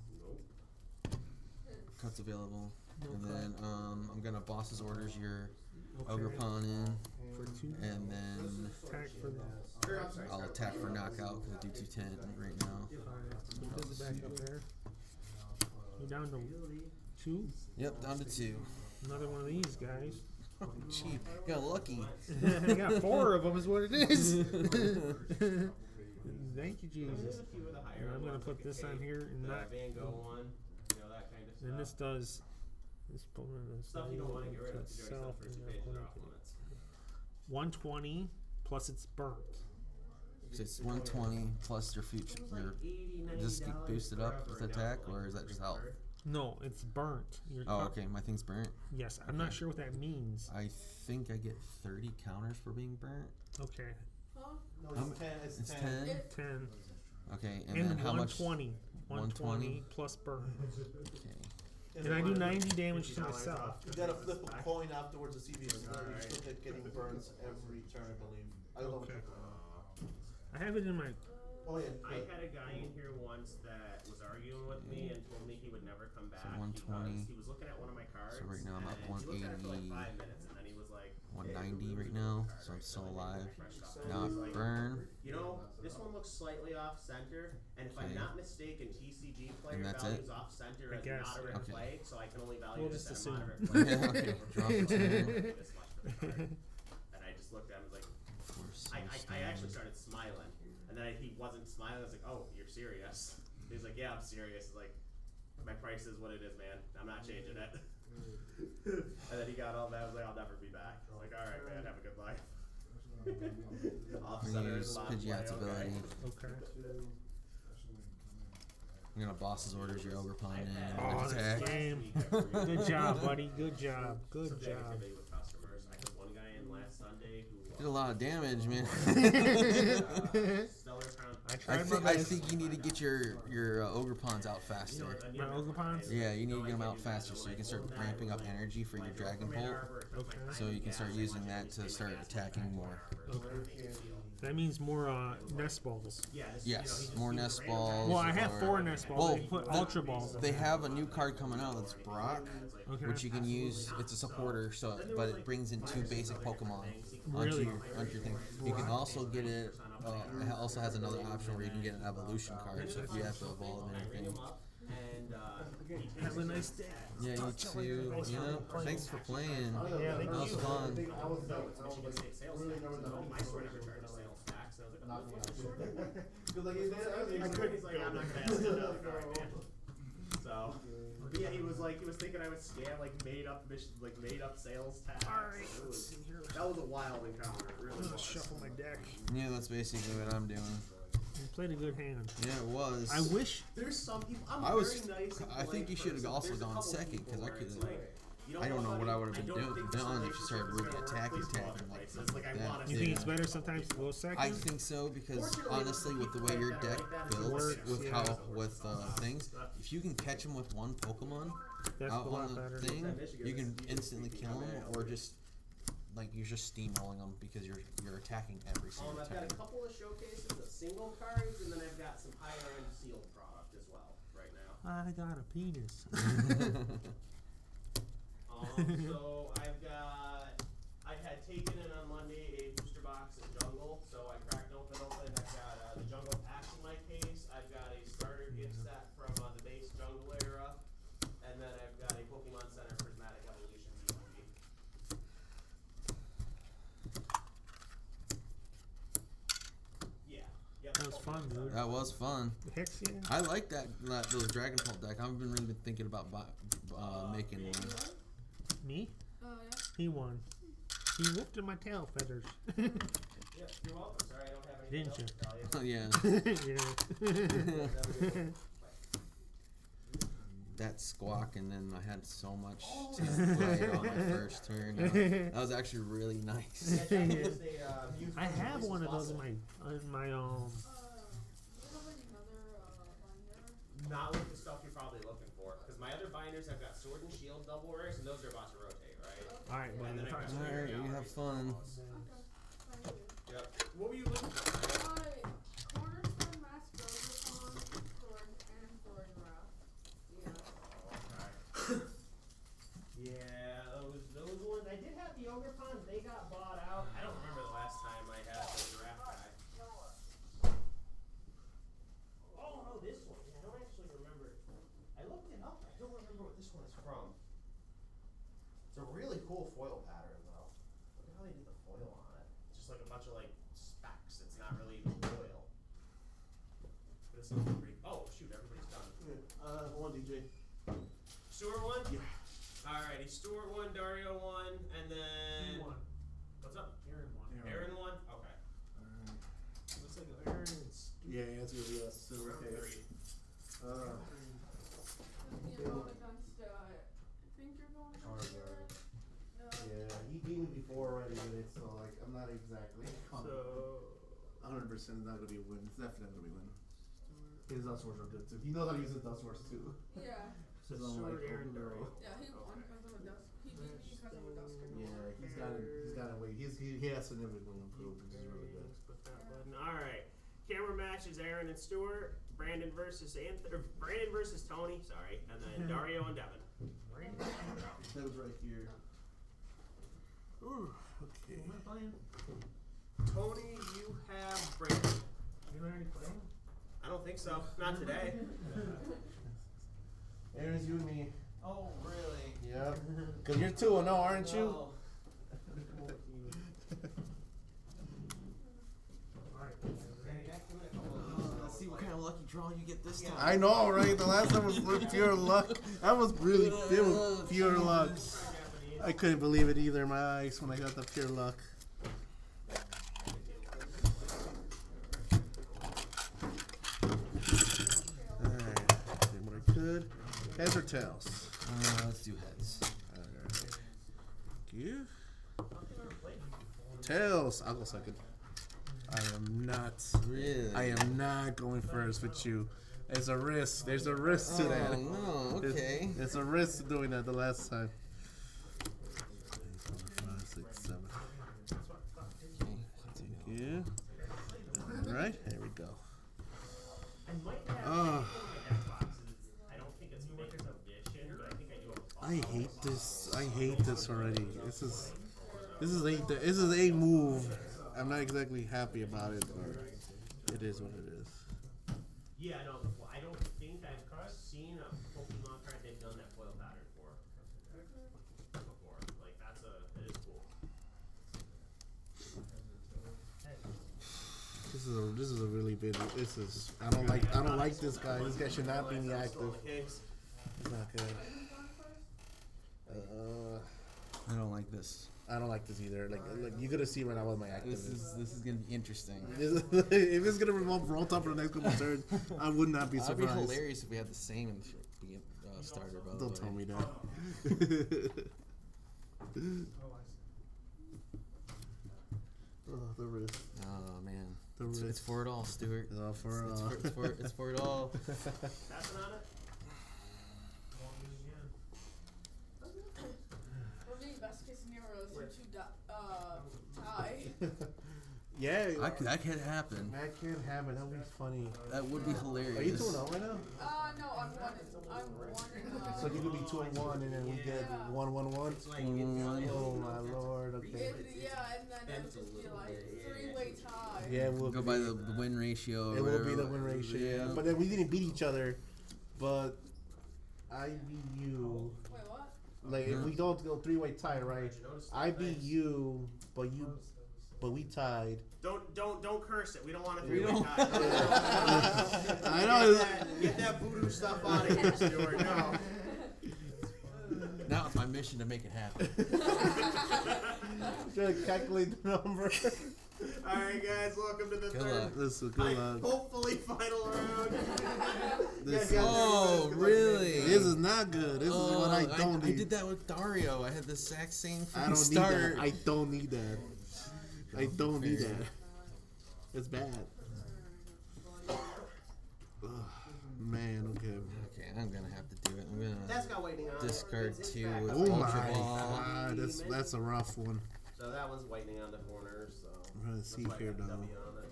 Nope. Cuts available. No And cut. then I'm gonna boss's orders your Okay. ogre pawn in, For 2. and then Attack for the. I'll attack for knockout because I do 210 right now. Alright, put this back up there. We're down to 2. Yep, down to 2. Another one of these guys. Cheap, got lucky. I got 4 of them, is what it is. Thank you, Jesus. And I'm gonna put this on here and not. Van Gogh one, you know, that kind of stuff. And this does. This bonus Stuff you don't want to get rid of because you already itself. sell first page off limits. 120 plus it's burnt. So it's 120 plus your future. Your does this get boosted up with attack, or is that just health? No, it's burnt. Oh, okay. My thing's burnt. Yes, I'm not sure what that means. I think I get 30 counters for being burnt. Okay. Huh? No, it's 10. It's 10. 10. Okay, and And then how much? 120. 120 120 plus burn. Okay. And I do 90 damage to myself. You gotta flip a coin afterwards to see if you still keep getting burns every turn, I believe. I don't Okay. know. I have it in my. Oh yeah. I had a guy in here once that was arguing with me and told me he would never come back. 120. Because he was looking at one of my cards. So right now I'm at and he looked at it for like 180. 5 minutes and then he was like, 190 right now, so I'm still alive. Now I burn. you know, this one looks slightly off center, and if I'm Okay. not mistaken, TCG player And that's values it? off center I as guess, moderate yeah. play, so I can only value We'll this just at a assume. moderate play. Yeah, okay. Drop it to This much for the card. And I just looked at him and was like, I actually started smiling, and then he wasn't smiling. I was like, oh, you're serious? He's like, yeah, I'm serious. He's like, my price is what it is, man. I'm not changing it. And then he got all that. I was like, I'll never be back. I was like, all right, man, have a good life. Off I'm center gonna is use bottom play, Pidgeot's ability. Okay. I'm gonna boss's orders your ogre pawn in and Oh, attack. this game. Good job, buddy. Good job. Good job. Subjectivity with customers. I took one guy in last Sunday who Did a lot of damage, man. stellar crown. I I tried think my I best. think you need to get your ogre pawns out faster. My ogre pawns? Yeah, you need to get them out faster so you can start ramping up energy for your dragon bolt. Okay. So you can start using that to start attacking more. Okay. That means more nest balls. Yes, more nest balls. Well, I have or- 4 nest balls. Well, They put ultra balls in They there. have a new card coming out that's Brock, Okay. which you can use. It's a supporter, so but it brings in 2 basic Pokemon onto Really? your thing. You can also get it. It also has another option where you can get an evolution card, so if you have to evolve anything. Have a nice day. Yeah, you too. You know, thanks for playing. Yeah, thank That was you. fun. I was Michigan State sales tax. So my store never charges sales tax. And I was like, not oh, Because like I couldn't. He's like, I'm not gonna ask you another card, man. So, but yeah, he was thinking I would scam made up sales tax. Alright, It let's was- see here. That was a wild encounter. It really I'm gonna was. shuffle my deck. Yeah, that's basically what I'm doing. You played a good hand. Yeah, it was. I wish. There's some people. I'm I a was. very nice and I think polite you should have person. also There's a gone couple second people because I where it's could. like, you I don't know what I would have buddy, been I don't think this done if you relationship started is really gonna work. attacking Please go other like places. Like, I that. wanna You see think it. it's better sometimes to go second? I think so because honestly, with the way your deck builds, Works, with yeah. how with things, if you can catch them with one Pokemon That's out a lot on the better. thing, you can instantly kill them, or just like you're just steamrolling them because you're attacking every single I've got time. a couple of showcases of single cards, and then I've got some higher end sealed product as well right now. I got a penis. So I had taken in on Monday a booster box of Jungle, so I cracked open. I've got the Jungle packs in my case. I've got a starter gift set from the base Jungle era, and then I've got a Pokemon That was fun, dude. That was fun. Heck yeah. I like those Dragon Pulp deck. I've been really been thinking about making one. Me? Oh, yeah. He won. He whooped in my tail feathers. Yeah, you're welcome, sir. I don't have anything Didn't else to tell you. Yeah. Yeah. That squawk, and then I had so much to play on my first turn. That was actually really nice. I have one of those in my Not with the stuff you're probably looking for, because my other binders have got Sword and Shield double rares, and those are about to rotate, right? All right, And then I've got Alright, you have fun. Yep. What were you looking for? Cornerstone Mask Roboton, Sword, and Sword Wrath. Yeah. Yeah, those ones. I did have the Ogre Pons. They got bought out. I don't remember the last time I had the draft guy. Oh no, this one. Yeah, I don't actually remember. I looked it up. I don't remember what this one is from. It's a really cool foil pattern, though. Look at how they did the foil on it. It's just like a bunch of like specks. It's not really even foil. But it's something pretty. Oh shoot! Everybody's done. One DJ. Stewart won? Yeah. Alrighty, Stewart won, Dario won, and then. He won. What's up? Aaron won. Aaron won? Okay. Looks like Aaron and Yeah, it's gonna be us. So Round okay. three. You're going against, I think you're going against Aaron. Yeah, he beat me before already with it, so like I'm not exactly. So 100% not gonna be a win. It's definitely not gonna be a win. His dust wars are good too. He knows how to use his dust wars too. Yeah. So He's Stewart, unlike Aaron, Pokemon. Dario. Yeah, he won because of a dust. He beat me because of a dust. Yeah, he's got it. He's got it. Way. He has significantly improved, which is really good. Put that button. Alright. Camera match is Aaron and Stewart. Brandon versus Tony, sorry. And then Dario and Devin. That was right here. Ooh, okay. Am I playing? Tony, you have Brandon. You already playing? I don't think so. Not today. Aaron's you and me. Oh, really? Yep. Cause you're 2-0, aren't you? No. Let's see what kind of lucky draw you get this time. I know, right? The last time was pure luck. That was really, it was pure luck. I couldn't believe it either in my eyes when I got the pure luck. Alright, did what I could. Heads or tails? Let's do heads. Alright. Thank you. Tails. I'll go second. I am not. Really? I am not going first with you. There's a risk. There's a risk to that. Oh, no. Okay. There's a risk to doing that the last time. 4, 5, 6, 7. Thank you. Alright, here we go. Oh, I don't think it's Maker's Edition, but I think I do have a I hate this. I hate this already. This is a move. I'm not exactly happy about it, but it is what it is. Yeah, no, I don't think I've seen a Pokemon card they've done that foil pattern for before. Like it is cool. This is a really big. I don't like this guy. This guy should not be in the active. It's not good. I don't like this. I don't like this either. Like you're gonna see right now what my active This is gonna be interesting. if it's gonna roll top for the next couple of turns, I would not be surprised. It'd be hilarious if we had the same in the starter. By the Don't way. tell me that. Oh, the wrist. Oh man, The it's wrist. for it all, Stuart. It's all for It's all. it's for it all. Passing on it? For me, best case scenario is you two tie. Yeah, That could happen. that can't happen. That would be funny. That would be hilarious. Are you 2-0 right now? No, I'm one. So you could be 2-1, and then we get 1-1-1. Oh my lord. Okay. Yeah, and then it'll just be like three-way tie. Yeah, we'll Go by the win ratio. Or It will whatever. be the win ratio. Yeah. But then we didn't beat each other. But I beat you. Wait, what? Like if we don't go 3-way tie, right? I beat you, but but we tied. Don't curse it. We don't want to three-way tie. I know. Get that voodoo stuff out of here, Stuart. No. Now it's my mission to make it happen. Trying to calculate the number. All right, guys. Welcome to the Good third. luck. Listen, good luck. Hopefully, final round. This, Oh, really? this is not good. This is what I don't I need. did that with Dario. I had the exact same I don't start. need that. I don't need that. I don't need that. It's bad. Ugh, man, okay. Okay, I'm gonna have to do it. I'm That's gonna got whitening on it. discard It's 2 back. with Oh my Ultra Ball. god, that's a rough one. So that one's whitening on the corners. So I'm trying to see that's why I here got though. W on it.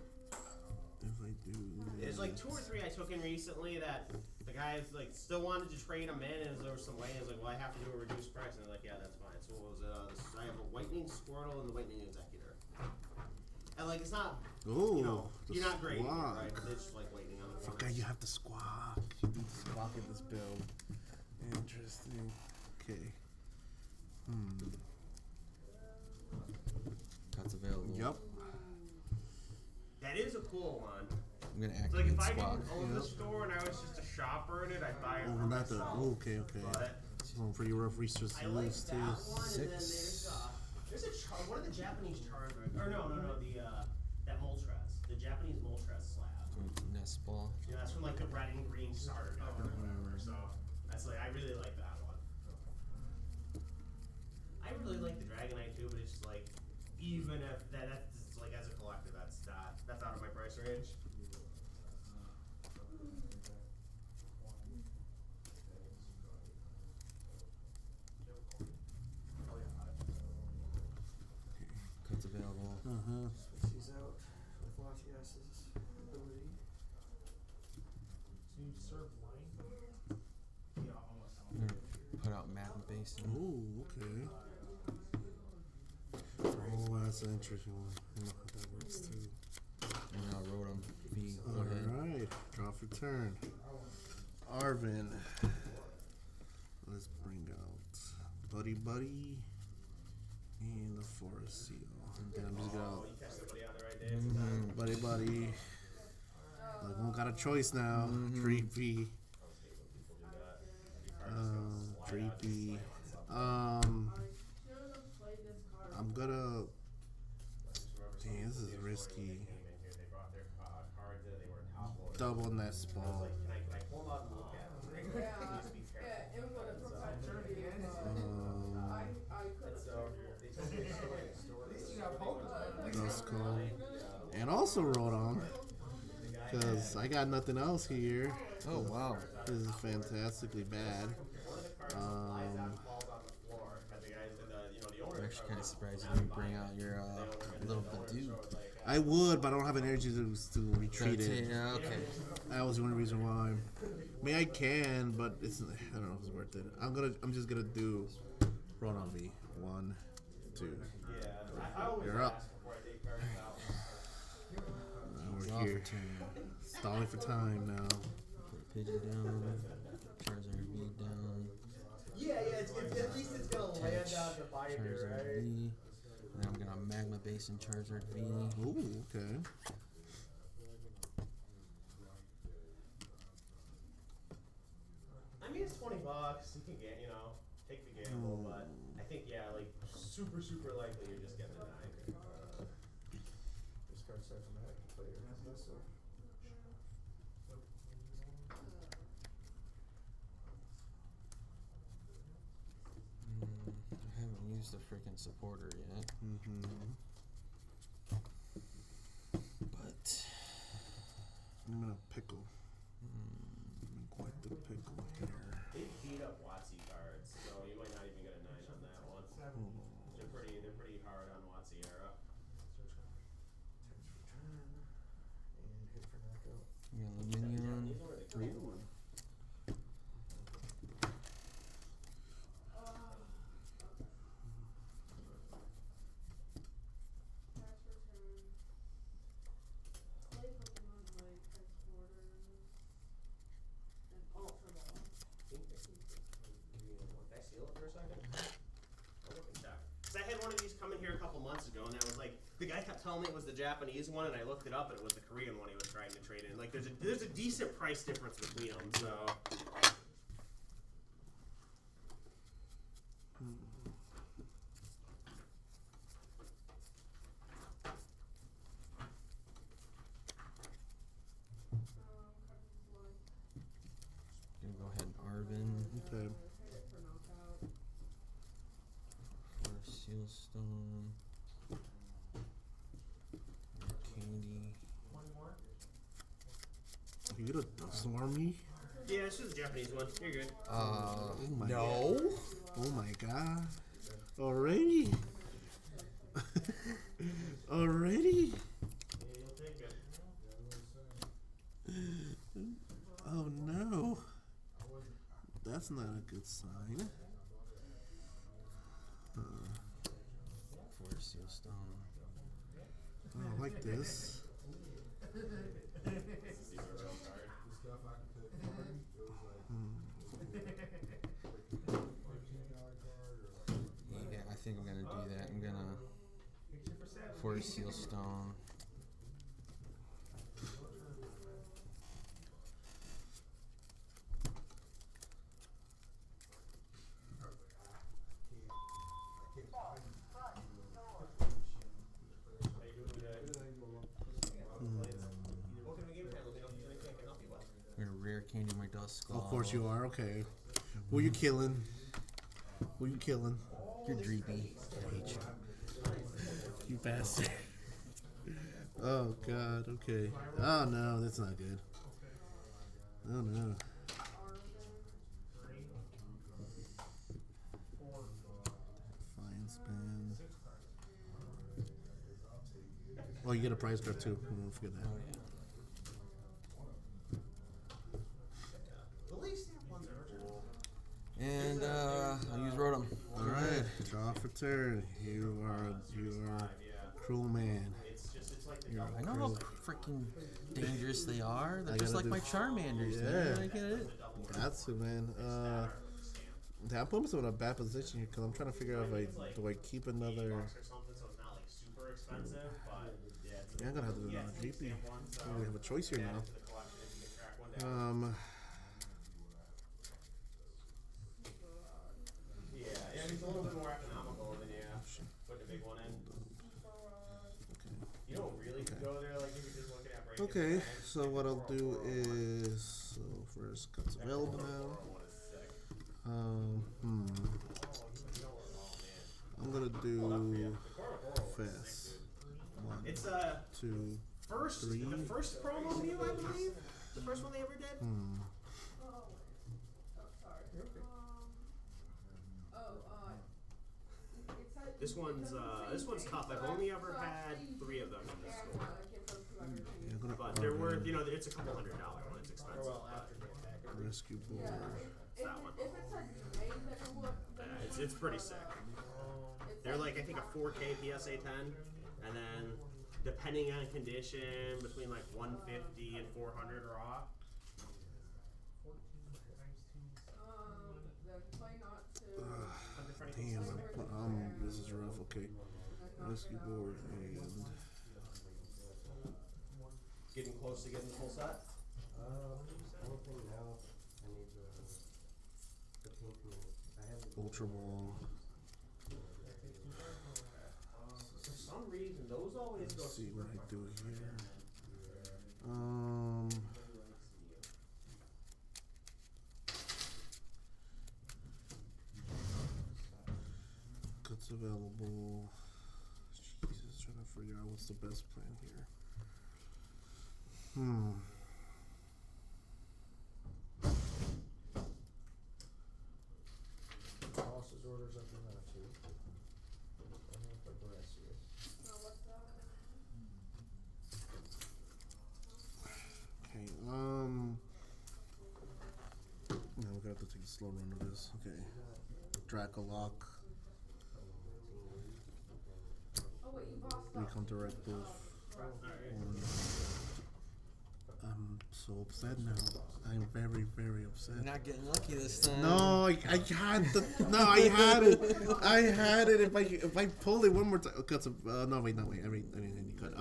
If I do, There's like 2 or 3 I took in recently that the guys like still wanted to trade them in, and there was some way. I was like, well, I have to do a reduced price, and they're like, yeah, that's fine. So what was I have a whitening Squirtle and the whitening Executor, and like it's not, oh, you know, the you're not great, squawk. right? But it's just like whitening on the corners. Forgot you have to squawk. You need to squawk in this build. Interesting. Okay. Cuts available. Yep. That is a cool one. I'm gonna So like activate if I Squawk. didn't own the store and I was just a shopper in it, I'd buy it Oh, for not the. myself. Oh, okay, okay. But One for your rough research I to like lose that too. one, and then there's a one of the Japanese Charizard, or no, the that Moltres, the Japanese Moltres slab. Nest Ball. Yeah, that's from like the red and green starter deck or whatever. So that's like I really like that one. I really like the Dragonite too, but it's just like even if that's like as a collector, that's out of my price range. Cuts available. She's out with Latias's ability. So you serve wine? Yeah, almost. I'm gonna put out Magma Basin. Oh, okay. Oh, that's an interesting one. I don't know how that works too. And I'll Rotom V. Go ahead. Alright, draw for turn. Arvin. Let's bring out Buddy Buddy and the Forest Seal. And then I'm just gonna Oh, you catch somebody on the right day. Buddy Buddy. Like, we got a choice now. Dreepy. Dreepy. I'm gonna. Dang, this is risky. Double Nest Ball. Duskull. And also Rotom. Because I got nothing else here. Oh wow. This is fantastically bad. I'm actually kind of surprised you didn't bring out your little Badoo. I would, but I don't have an energy to retreat it. Yeah, okay. That was the only reason why. I mean, I can, but it's I don't know if it's worth it. I'm just gonna do Rotom V. 1, 2. You're up. Now we're here. Stalling for time now. Put Pidgey down. Charizard V down. Yeah, it's at least it's gonna land on the binder, Charizard right? V. And then I'm gonna Magma Basin Charizard V. Ooh, okay. I mean, it's $20. You can get, take the gamble, but I think, yeah, like, super likely you're just getting a 9. This card starts from that player. So. I haven't used the freaking supporter yet. But I'm gonna pickle. Quite the pickle here. They beat up WotC cards, so you might not even get a 9 on that one. They're pretty hard on WotC era. And hit for knockout. I'm gonna Lumineon. Ooh. I had one of these come in here a couple months ago, and that was like the guy kept telling tell me it was the Japanese one, and I looked it up, and it was the Korean one he was trying to trade in. Like, there's a decent price difference between them, so. Gonna go ahead and Arvin. Okay. For Sealstone. Candy. You gonna swarm me? Yeah, it's just the Japanese one. You're good. Oh my No. God. Oh my God. Already? Already? Yeah, you'll take it. Oh no. That's not a good sign. For Sealstone. I don't like this. Yeah, I think I'm gonna do that. I'm gonna for Sealstone. I'm gonna rare candy my dust skull. Of course you are. Okay. Who you killing? Who you killing? You're dreepy. I hate you. You bastard. Oh God. Okay. Oh no, that's not good. Oh no. Fine spin. Oh, you get a prize card too. Don't forget that. Oh yeah. And I'll use Rotom. All right. Draw for turn. You are cruel man. You're I know how freaking dangerous they are. They're I just gotta like do- my Charmanders. Yeah. Man. I get it. Got to, man. I'm putting myself in a bad position here because I'm trying to figure out if do I keep another. Yeah, I'm gonna have to do another GP. We have a choice here now. Yeah, it's a little bit more economical than putting a big one in. You don't really go there like if you're just looking at breaking. Okay, so what I'll do is first cuts available now. I'm gonna do fast. It's 2, first 3. the first promo view, I believe. The first one they ever did. This one's tough. I've only ever had 3 of them in this store. Yeah, I'm gonna But they're worth, it's a couple $100 one. It's expensive. But rescue board. it's that one. It's pretty sick. They're like, I think a 4K PSA 10, and then depending on condition, between like 150 and 400 raw. Damn, this is rough. Okay, rescue board and Getting close to getting the full set. One thing now, I need the pink one. I have ultra ball. For some reason, those always go Let's see super what I quick. do here. Cuts available. Jesus, trying to figure out what's the best plan here. Boss's orders up in that too. Okay, now we're gonna have to take a slow run of this. Okay. Dracolock. Recon Directive. so upset now. I'm very, very upset. You're not getting lucky this time. No, I had the. No, I had it. I had it. If I pulled it one more time, cut some. No, wait. I didn't cut.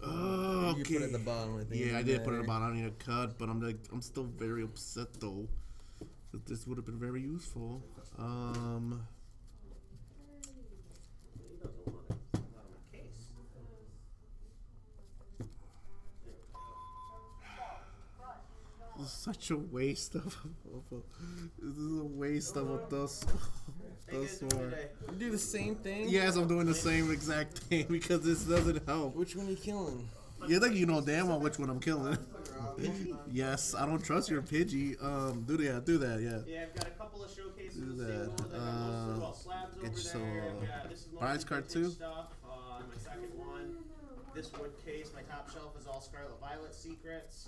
Okay. You put it at the bottom. I think. Yeah, I did put it at the bottom. I need a cut, but I'm still very upset though. This would have been very useful. This is such a waste of. This is a waste of a dust. Sword. You do the same thing. Yes, I'm doing the same exact thing because this doesn't help. Which one are you killing? You think you know damn well which one I'm killing. Yes, I don't trust your Pidgey. Do that, yeah. Yeah, I've got a couple of showcases. Do of that. slabs Get over you some there. This is prize card too. Stuff. My second one. This wood case, my top shelf is all Scarlet Violet secrets.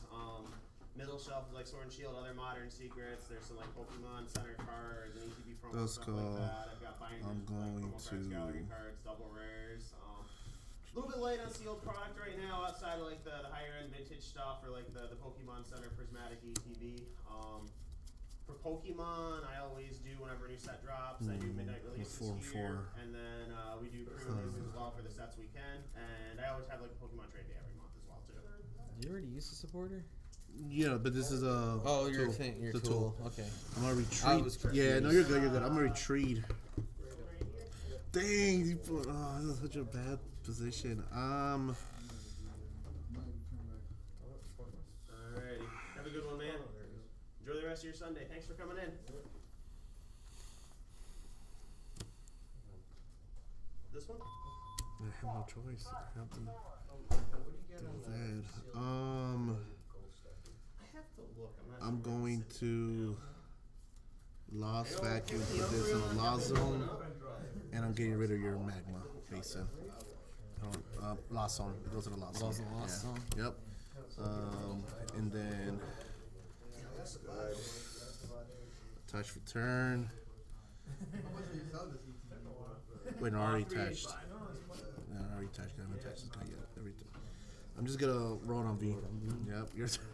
Middle shelf is like Sword and Shield, other modern secrets. There's some like Pokemon Center cards and ETB promo Let's stuff go. like that. I've got binders, I'm going like, promo to- cards, gallery cards, double rares. A little bit light on sealed product right now outside of like the higher end vintage stuff or like the Pokemon Center Prismatic ETB. For Pokemon, I always do whenever a new set drops. I do midnight releases here, and then we do pre-releases as well for the sets we can. And I always have like a Pokemon trade day every month as well too. Did you already use the supporter? Yeah, but this is a. Oh, your tool. thing, your The tool. Okay. I'm gonna I retreat. was Yeah, no, confused. you're good. You're good. I'm gonna retreat. Dang, you put. Oh, this is such a bad position. Alrighty, have a good one, man. Enjoy the rest of your Sunday. Thanks for coming in. This one? I have no choice. I have to do that. I have to look. I'm going to Lost Vacuum, put this in a Lost Zone, and I'm getting rid of your Magma Basin. Lost Zone. Those are the Lost Zone. Lost Zone. Yep. And then touch return. Wait, no, I already touched. Yeah, I already touched. I haven't touched this guy yet. Everything. I'm just gonna roll on V. Yep, your turn.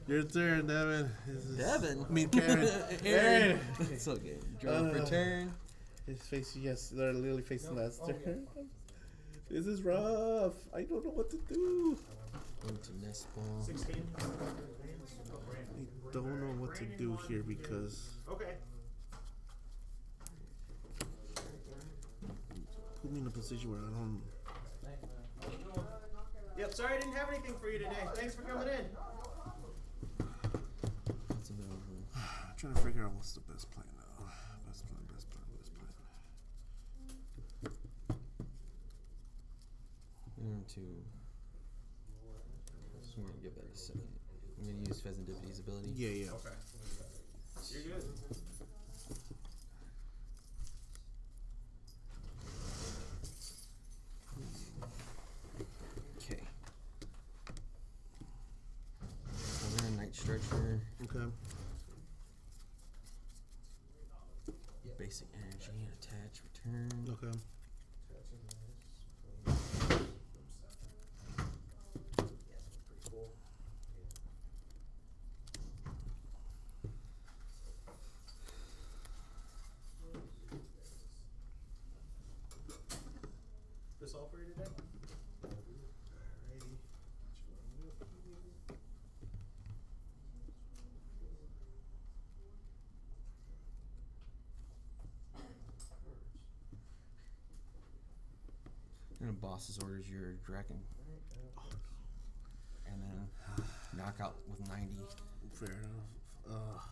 Your turn, Devin. Devin? I mean, Karen. Aaron. It's okay. Draw for turn. His face, yes, they're literally facing last turn. This is rough. I don't know what to do. Going to nest ball. 16. I don't know what to do here because Okay. put me in a position where I don't. Yep, sorry I didn't have anything for you today. Thanks for coming in. That's available. I'm trying to figure out what's the best plan now. Best plan. To. So I'm gonna give that a second. I'm gonna use Pheasantipiti's ability. Yeah. Okay. You're good. Okay. Southern Night Stretcher. Okay. Basic energy. Attach. Return. Okay. This all for you today? Alrighty. And a boss's orders your Draken. And then knock out with 90. Fair enough.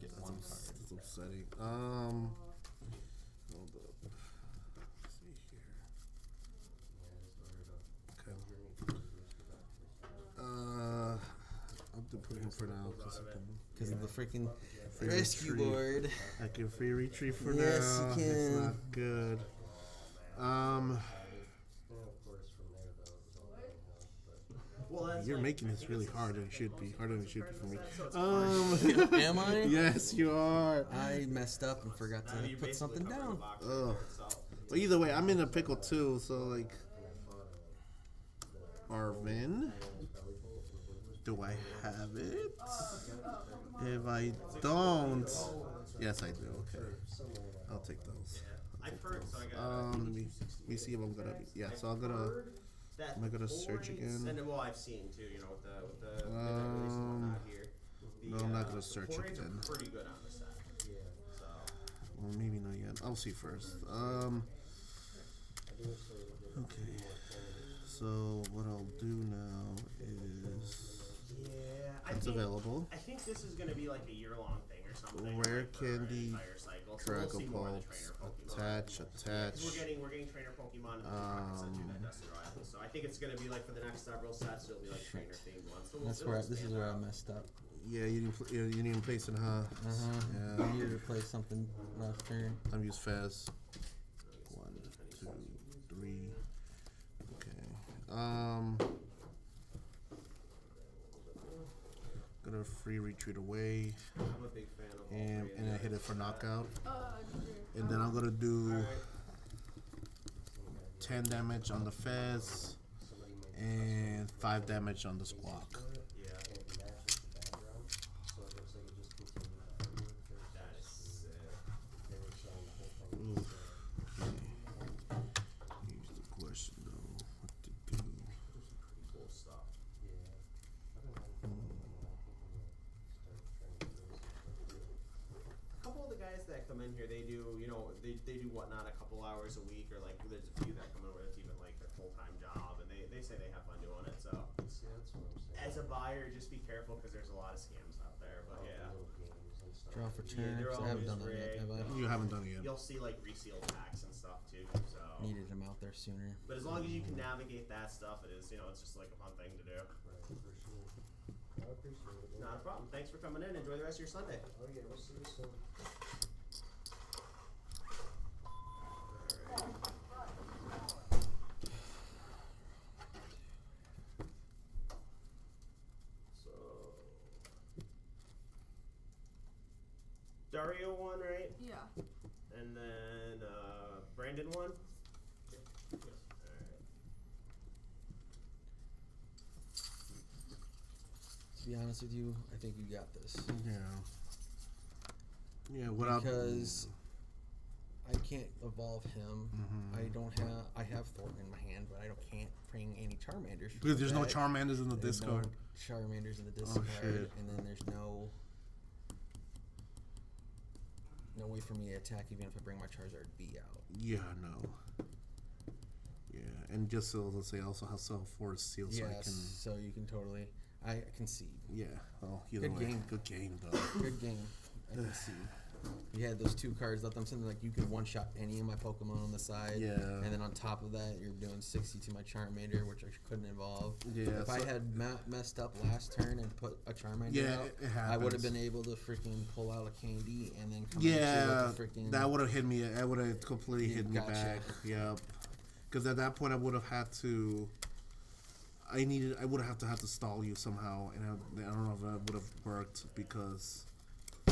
Get one card. That's upsetting. Hold up. Let's see here. Okay. I'll do put him for now Because of the freaking Free rescue retreat. board. I can free retreat for Yes, now. you can. It's not good. Well, that's You're like- making this really hard, and it should be harder than it should be for me. Am I? Yes, you are. I messed up and forgot to you put basically something cover the down. box Ugh. for itself. But either way, I'm in a pickle too. So like, Arvin. Do I have it? If I don't, yes, I do. Okay, I'll take those. I've heard, so I got. Let me see if I'm gonna. Yeah, so I'm gonna. That Am I gonna search points- again? And then, well, I've seen too, you know, with the midnight release and whatnot here. No, I'm not gonna search the it points then. are pretty good on the set. So. Well, maybe not yet. I'll see first. Okay. So what I'll do now is Yeah, it's available. I think this is going to be like a year-long thing or something. Rare like for an candy, entire cycle. So we'll see more of the trainer Pokemon. attach. 'Cause we're getting trainer Pokemon in the Rocket set too, that Dusty Royale. So I think it's going to be like for the next several sets, it'll be like trainer themed ones. So That's where this is where I messed up. Yeah, you didn't place it, huh? Yeah. I needed to play something last turn. I'm use Faz. 1, 2, 3. Okay. Gonna free retreat away. I'm a big fan of all And three of I hit it for knockout. Ginger. And then I'm gonna do 10 damage on the Fez and 5 damage on the Squawk. Yeah. That is sick. Oof. Okay. Here's the question though. What to do? Pretty cool stuff. A couple of the guys that come in here, they do, you know, they do whatnot a couple hours a week, or like there's a few that come in where it's even like their full-time job, and they say they have fun doing it. So as a buyer, just be careful because there's a lot of scams out there. But yeah, Draw for Yeah, turn. they're 'Cause I haven't done always that yet, have I? You haven't done it yet. you'll see like resealed packs and stuff too. So Needed them out there sooner. but as long as you can navigate that stuff, it is, you know, it's just like a fun thing to do. I appreciate it. Not a problem. Thanks for coming in. Enjoy the rest of your Sunday. Oh yeah, we'll see you soon. So Dario won, right? Yeah. And then Brandon won. Alright. To be honest with you, I think you got this. Yeah. Yeah, what I'll Because I can't evolve him. Mhm. I have Thornton in my hand, but I can't bring any Charmanders. from because there's no the deck. Charmanders in the There's discard. no Charmanders in the Oh, discard, shit. and then there's no way for me to attack even if I bring my Charizard V out. Yeah, no. Yeah, and just so let's say I also have Forest Seal, so I Yes, can. so you can totally. I concede. Yeah. Well, either Good way, game. good game though. Good game. I concede. You had those two cards left. I'm saying like you could one shot any of my Pokemon on the side. Yeah. And then on top of that, you're doing 60 to my Charmander, which I couldn't evolve. Yeah, If I so- had messed up last turn and put a Charmander Yeah, out, it I would have happens. been able to freaking pull out a Candy and then come Yeah, at you with a freaking. that would have hit me. That would have completely hit me Gotcha. back. Yep. Because at that point, I would have had to. I would have had to stall you somehow, and I don't know if that would have worked because.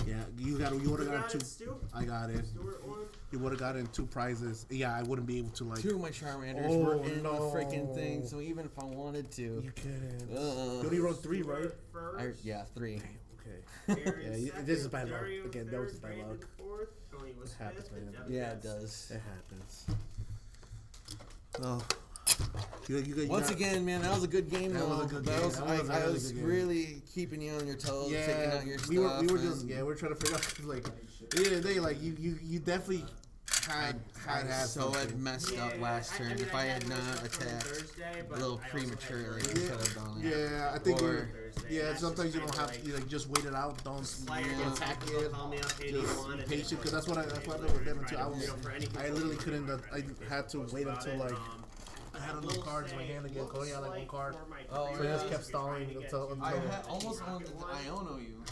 Yeah, you would have You gotten got two. it, Stu? I got it. Stuart won? You would have gotten 2 prizes. Yeah, I wouldn't be able to like. Two of my Charmanders Oh, were in no. the freaking thing, so even if I wanted to. You couldn't. Uh, You only wrote 3, right? First, 3. Okay. Aaron Yeah, second, this is bad luck. Dario Again, that third, was bad Brandon luck. fourth, Tony was It happens, fifth, and man. Devin Yeah, it was- does. It happens. Well, you Once got- again, man, that was a good game. That was though. a good That game. was- That was a I really was good game. really keeping you on your toes, taking Yeah, out your we were stuff. just and we're trying to figure out like at the end of the day, like you definitely had so I something. messed up last turn. If I had not attacked a little prematurely, I could have done it. Yeah, I think Or- yeah. Sometimes you don't have to like just wait it out. Don't attack it. Just patient, because that's what I did with Devin too. I literally couldn't. I had to wait until like. I had enough cards in my hand to get Cody on like one card. Oh, So I just kept stalling until. I had almost wanted to Iono you,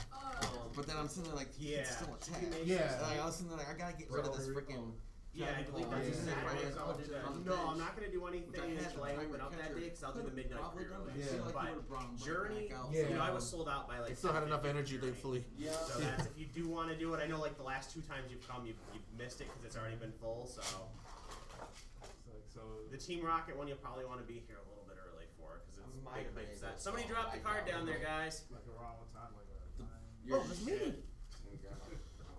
but then I'm sitting there like he can still attack. Yeah. Like, I was sitting there like I gotta get rid of this freaking. Yeah, I believe that's exactly what I'll do. No, I'm not gonna do anything until I open up that day because I'll do the midnight Probably career. done it. List. I feel like you would've brought But him Journey, back out. you know, I was sold out by like. I still had enough 10:50 energy, Journey. thankfully. So that's if you do want to do it. I know like the last 2 times you've come, you've missed it because it's already been full. So So the Team Rocket one, you'll probably want to be here a little bit early for because it's My big brain hype set. was Somebody all dropped the right card now. down there, guys. Like around what time? Like a 9? You're that's me.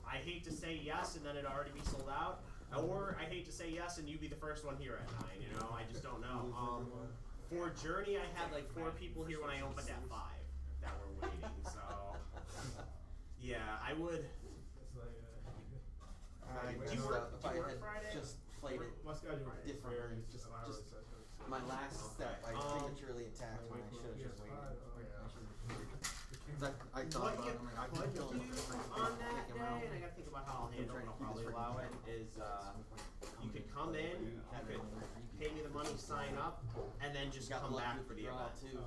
I hate to say yes and then it already be sold out, or I hate to say yes and you be the first one here at 9. You know, I just don't know. For Journey, I had like 4 people here when I opened at 5 that were waiting. So yeah, I would. It's like, Do you work if I had Friday? just played it my schedule differently, varies. just I always say so. my last step, I prematurely attacked when I should have just waited. I thought What about you it, I'm like, I could can kill do him. on that day, and I gotta think about how I'll handle it, and I'll probably allow it, is you could come in, you could pay me the money, sign up, and then just Got come lucky back with for the the draw event. too.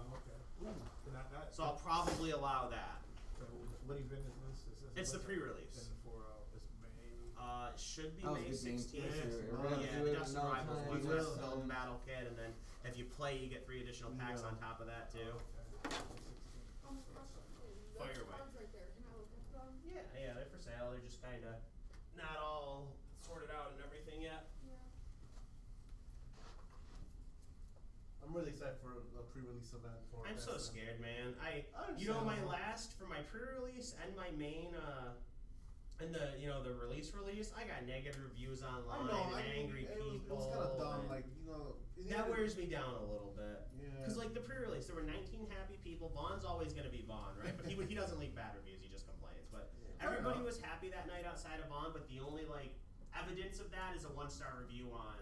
So I'll probably allow that. So what event is this? It's the pre-release. And for it's May. It should be That was May a good game 16th. too. We're gonna Yeah, do the it Dustin another Rivals time. one's We with will. Stone Battle Kit, and then if you play, you get 3 additional packs on top of that too. Fire away. Cards right there. Can I look at them? Yeah, they're for sale. They're just kind of not all sorted out and everything yet. Yeah. I'm really excited for the pre-release event for. I'm so SM. scared, man. I'm You know, my so- last for my pre-release and my main, and the the release, I got negative reviews I online know. and angry it people. was kind of dumb, and like that wears me down a little bit. Yeah. Cause like the pre-release, there were 19 happy people. Vaughn's always gonna be Vaughn, right? But he doesn't leave bad reviews. He just complains. But everybody was happy that night outside of Vaughn. But the only like evidence of that is a 1-star review on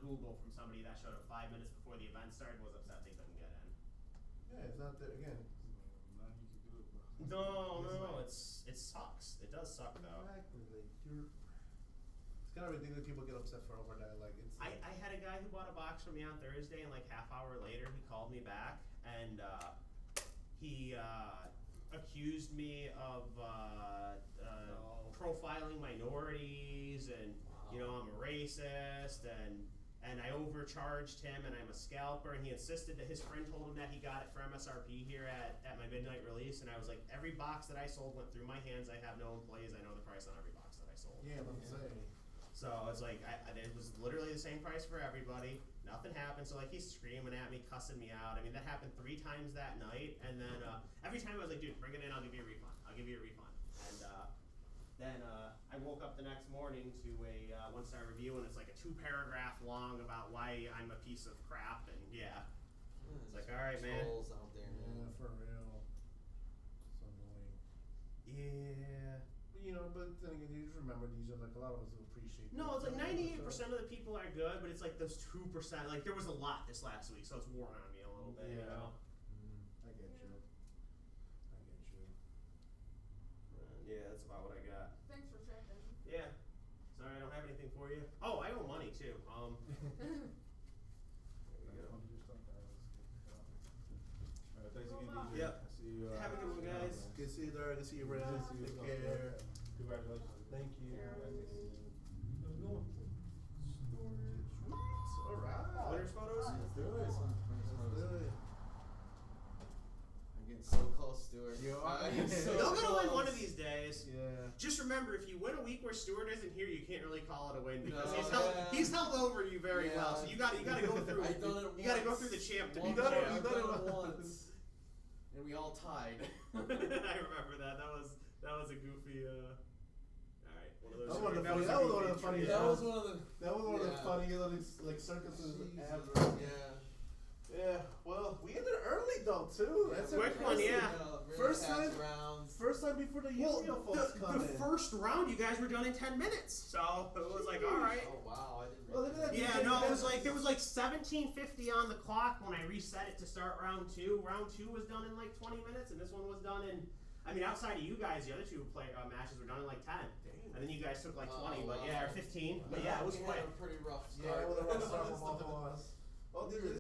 Google from somebody that showed up 5 minutes before the event started. Was upset they couldn't get in. Yeah, it's not there again. Nothing you can do about it. No, it sucks. It does suck though. Exactly. Like it's kind of ridiculous. People get upset for over that. Like it's. I had a guy who bought a box from me on Thursday, and like half hour later, he called me back, and he accused me of profiling minorities, and I'm a racist, and I overcharged him, and I'm a scalper, and he insisted that his friend told him that he got it for MSRP here at my midnight release, and I was like, every box that I sold went through my hands. I have no employees. I know the price on every box that I sold. Yeah, I'm saying. So it's like it was literally the same price for everybody. Nothing happened. So like he's screaming at me, cussing me out. I mean that happened 3 times that night, and then every time I was like, dude, bring it in. I'll give you a refund. And then I woke up the next morning to a 1-star review, and it's like a 2-paragraph long about why I'm a piece of crap. And yeah, it's like, all right, man. Trolls out there, man. Yeah, for real. It's annoying. Yeah. But then again, you just remember these are like a lot of us who appreciate. No, it's like 98% of the people are good, but it's like those 2%. Like there was a lot this last week, so it's worn on me a little bit. You know. I get you. Yeah, that's about what I got. Thanks for checking. Yeah. Sorry, I don't have anything for you. Oh, I owe money too. There we go. Alright, thanks again, DJ. Yep. I see you. Have a good one, guys. Good to see you there. Good to see you, Brandon. Take care. Congratulations. Thank you. All Alright. Winners photos. Let's do it. Let's do it. I'm getting so close, Stuart. You are. I'm getting so You're gonna win close. one of these days. Yeah. Just remember, if you win a week where Stuart isn't here, you can't really call it a win because No, he's held over you very well. So you gotta go through. I done it You gotta go once. through the champ to One be the done it- champ. you done it I've once. And we all tied. I remember that. That was a goofy. Alright, one of those. That was one of the that was funny- a that was one of the goofy funny- trivia. That was one of the. That was one of the Yeah. funny little like circuses ever. Yeah. Yeah. Well, we ended early though too. That's Quick one, impressive. yeah. Really First fast time- rounds. First time before the Well, Yu-Gi-Oh folks come the in. first round, you guys were done in 10 minutes, so it was like, all right. Oh wow, I didn't. Well, look at that. Yeah, no, it was like there was like 17:50 on the clock when I reset it to start round 2. Round 2 was done in like 20 minutes, and this one was done in. I mean, outside of you guys, the other 2 matches were done in like 10, and then you guys took like 20, but wow. yeah, or 15. But yeah, it was we quick. had a pretty rough Yeah, start. well, the rough start from all of us. Oh, dude,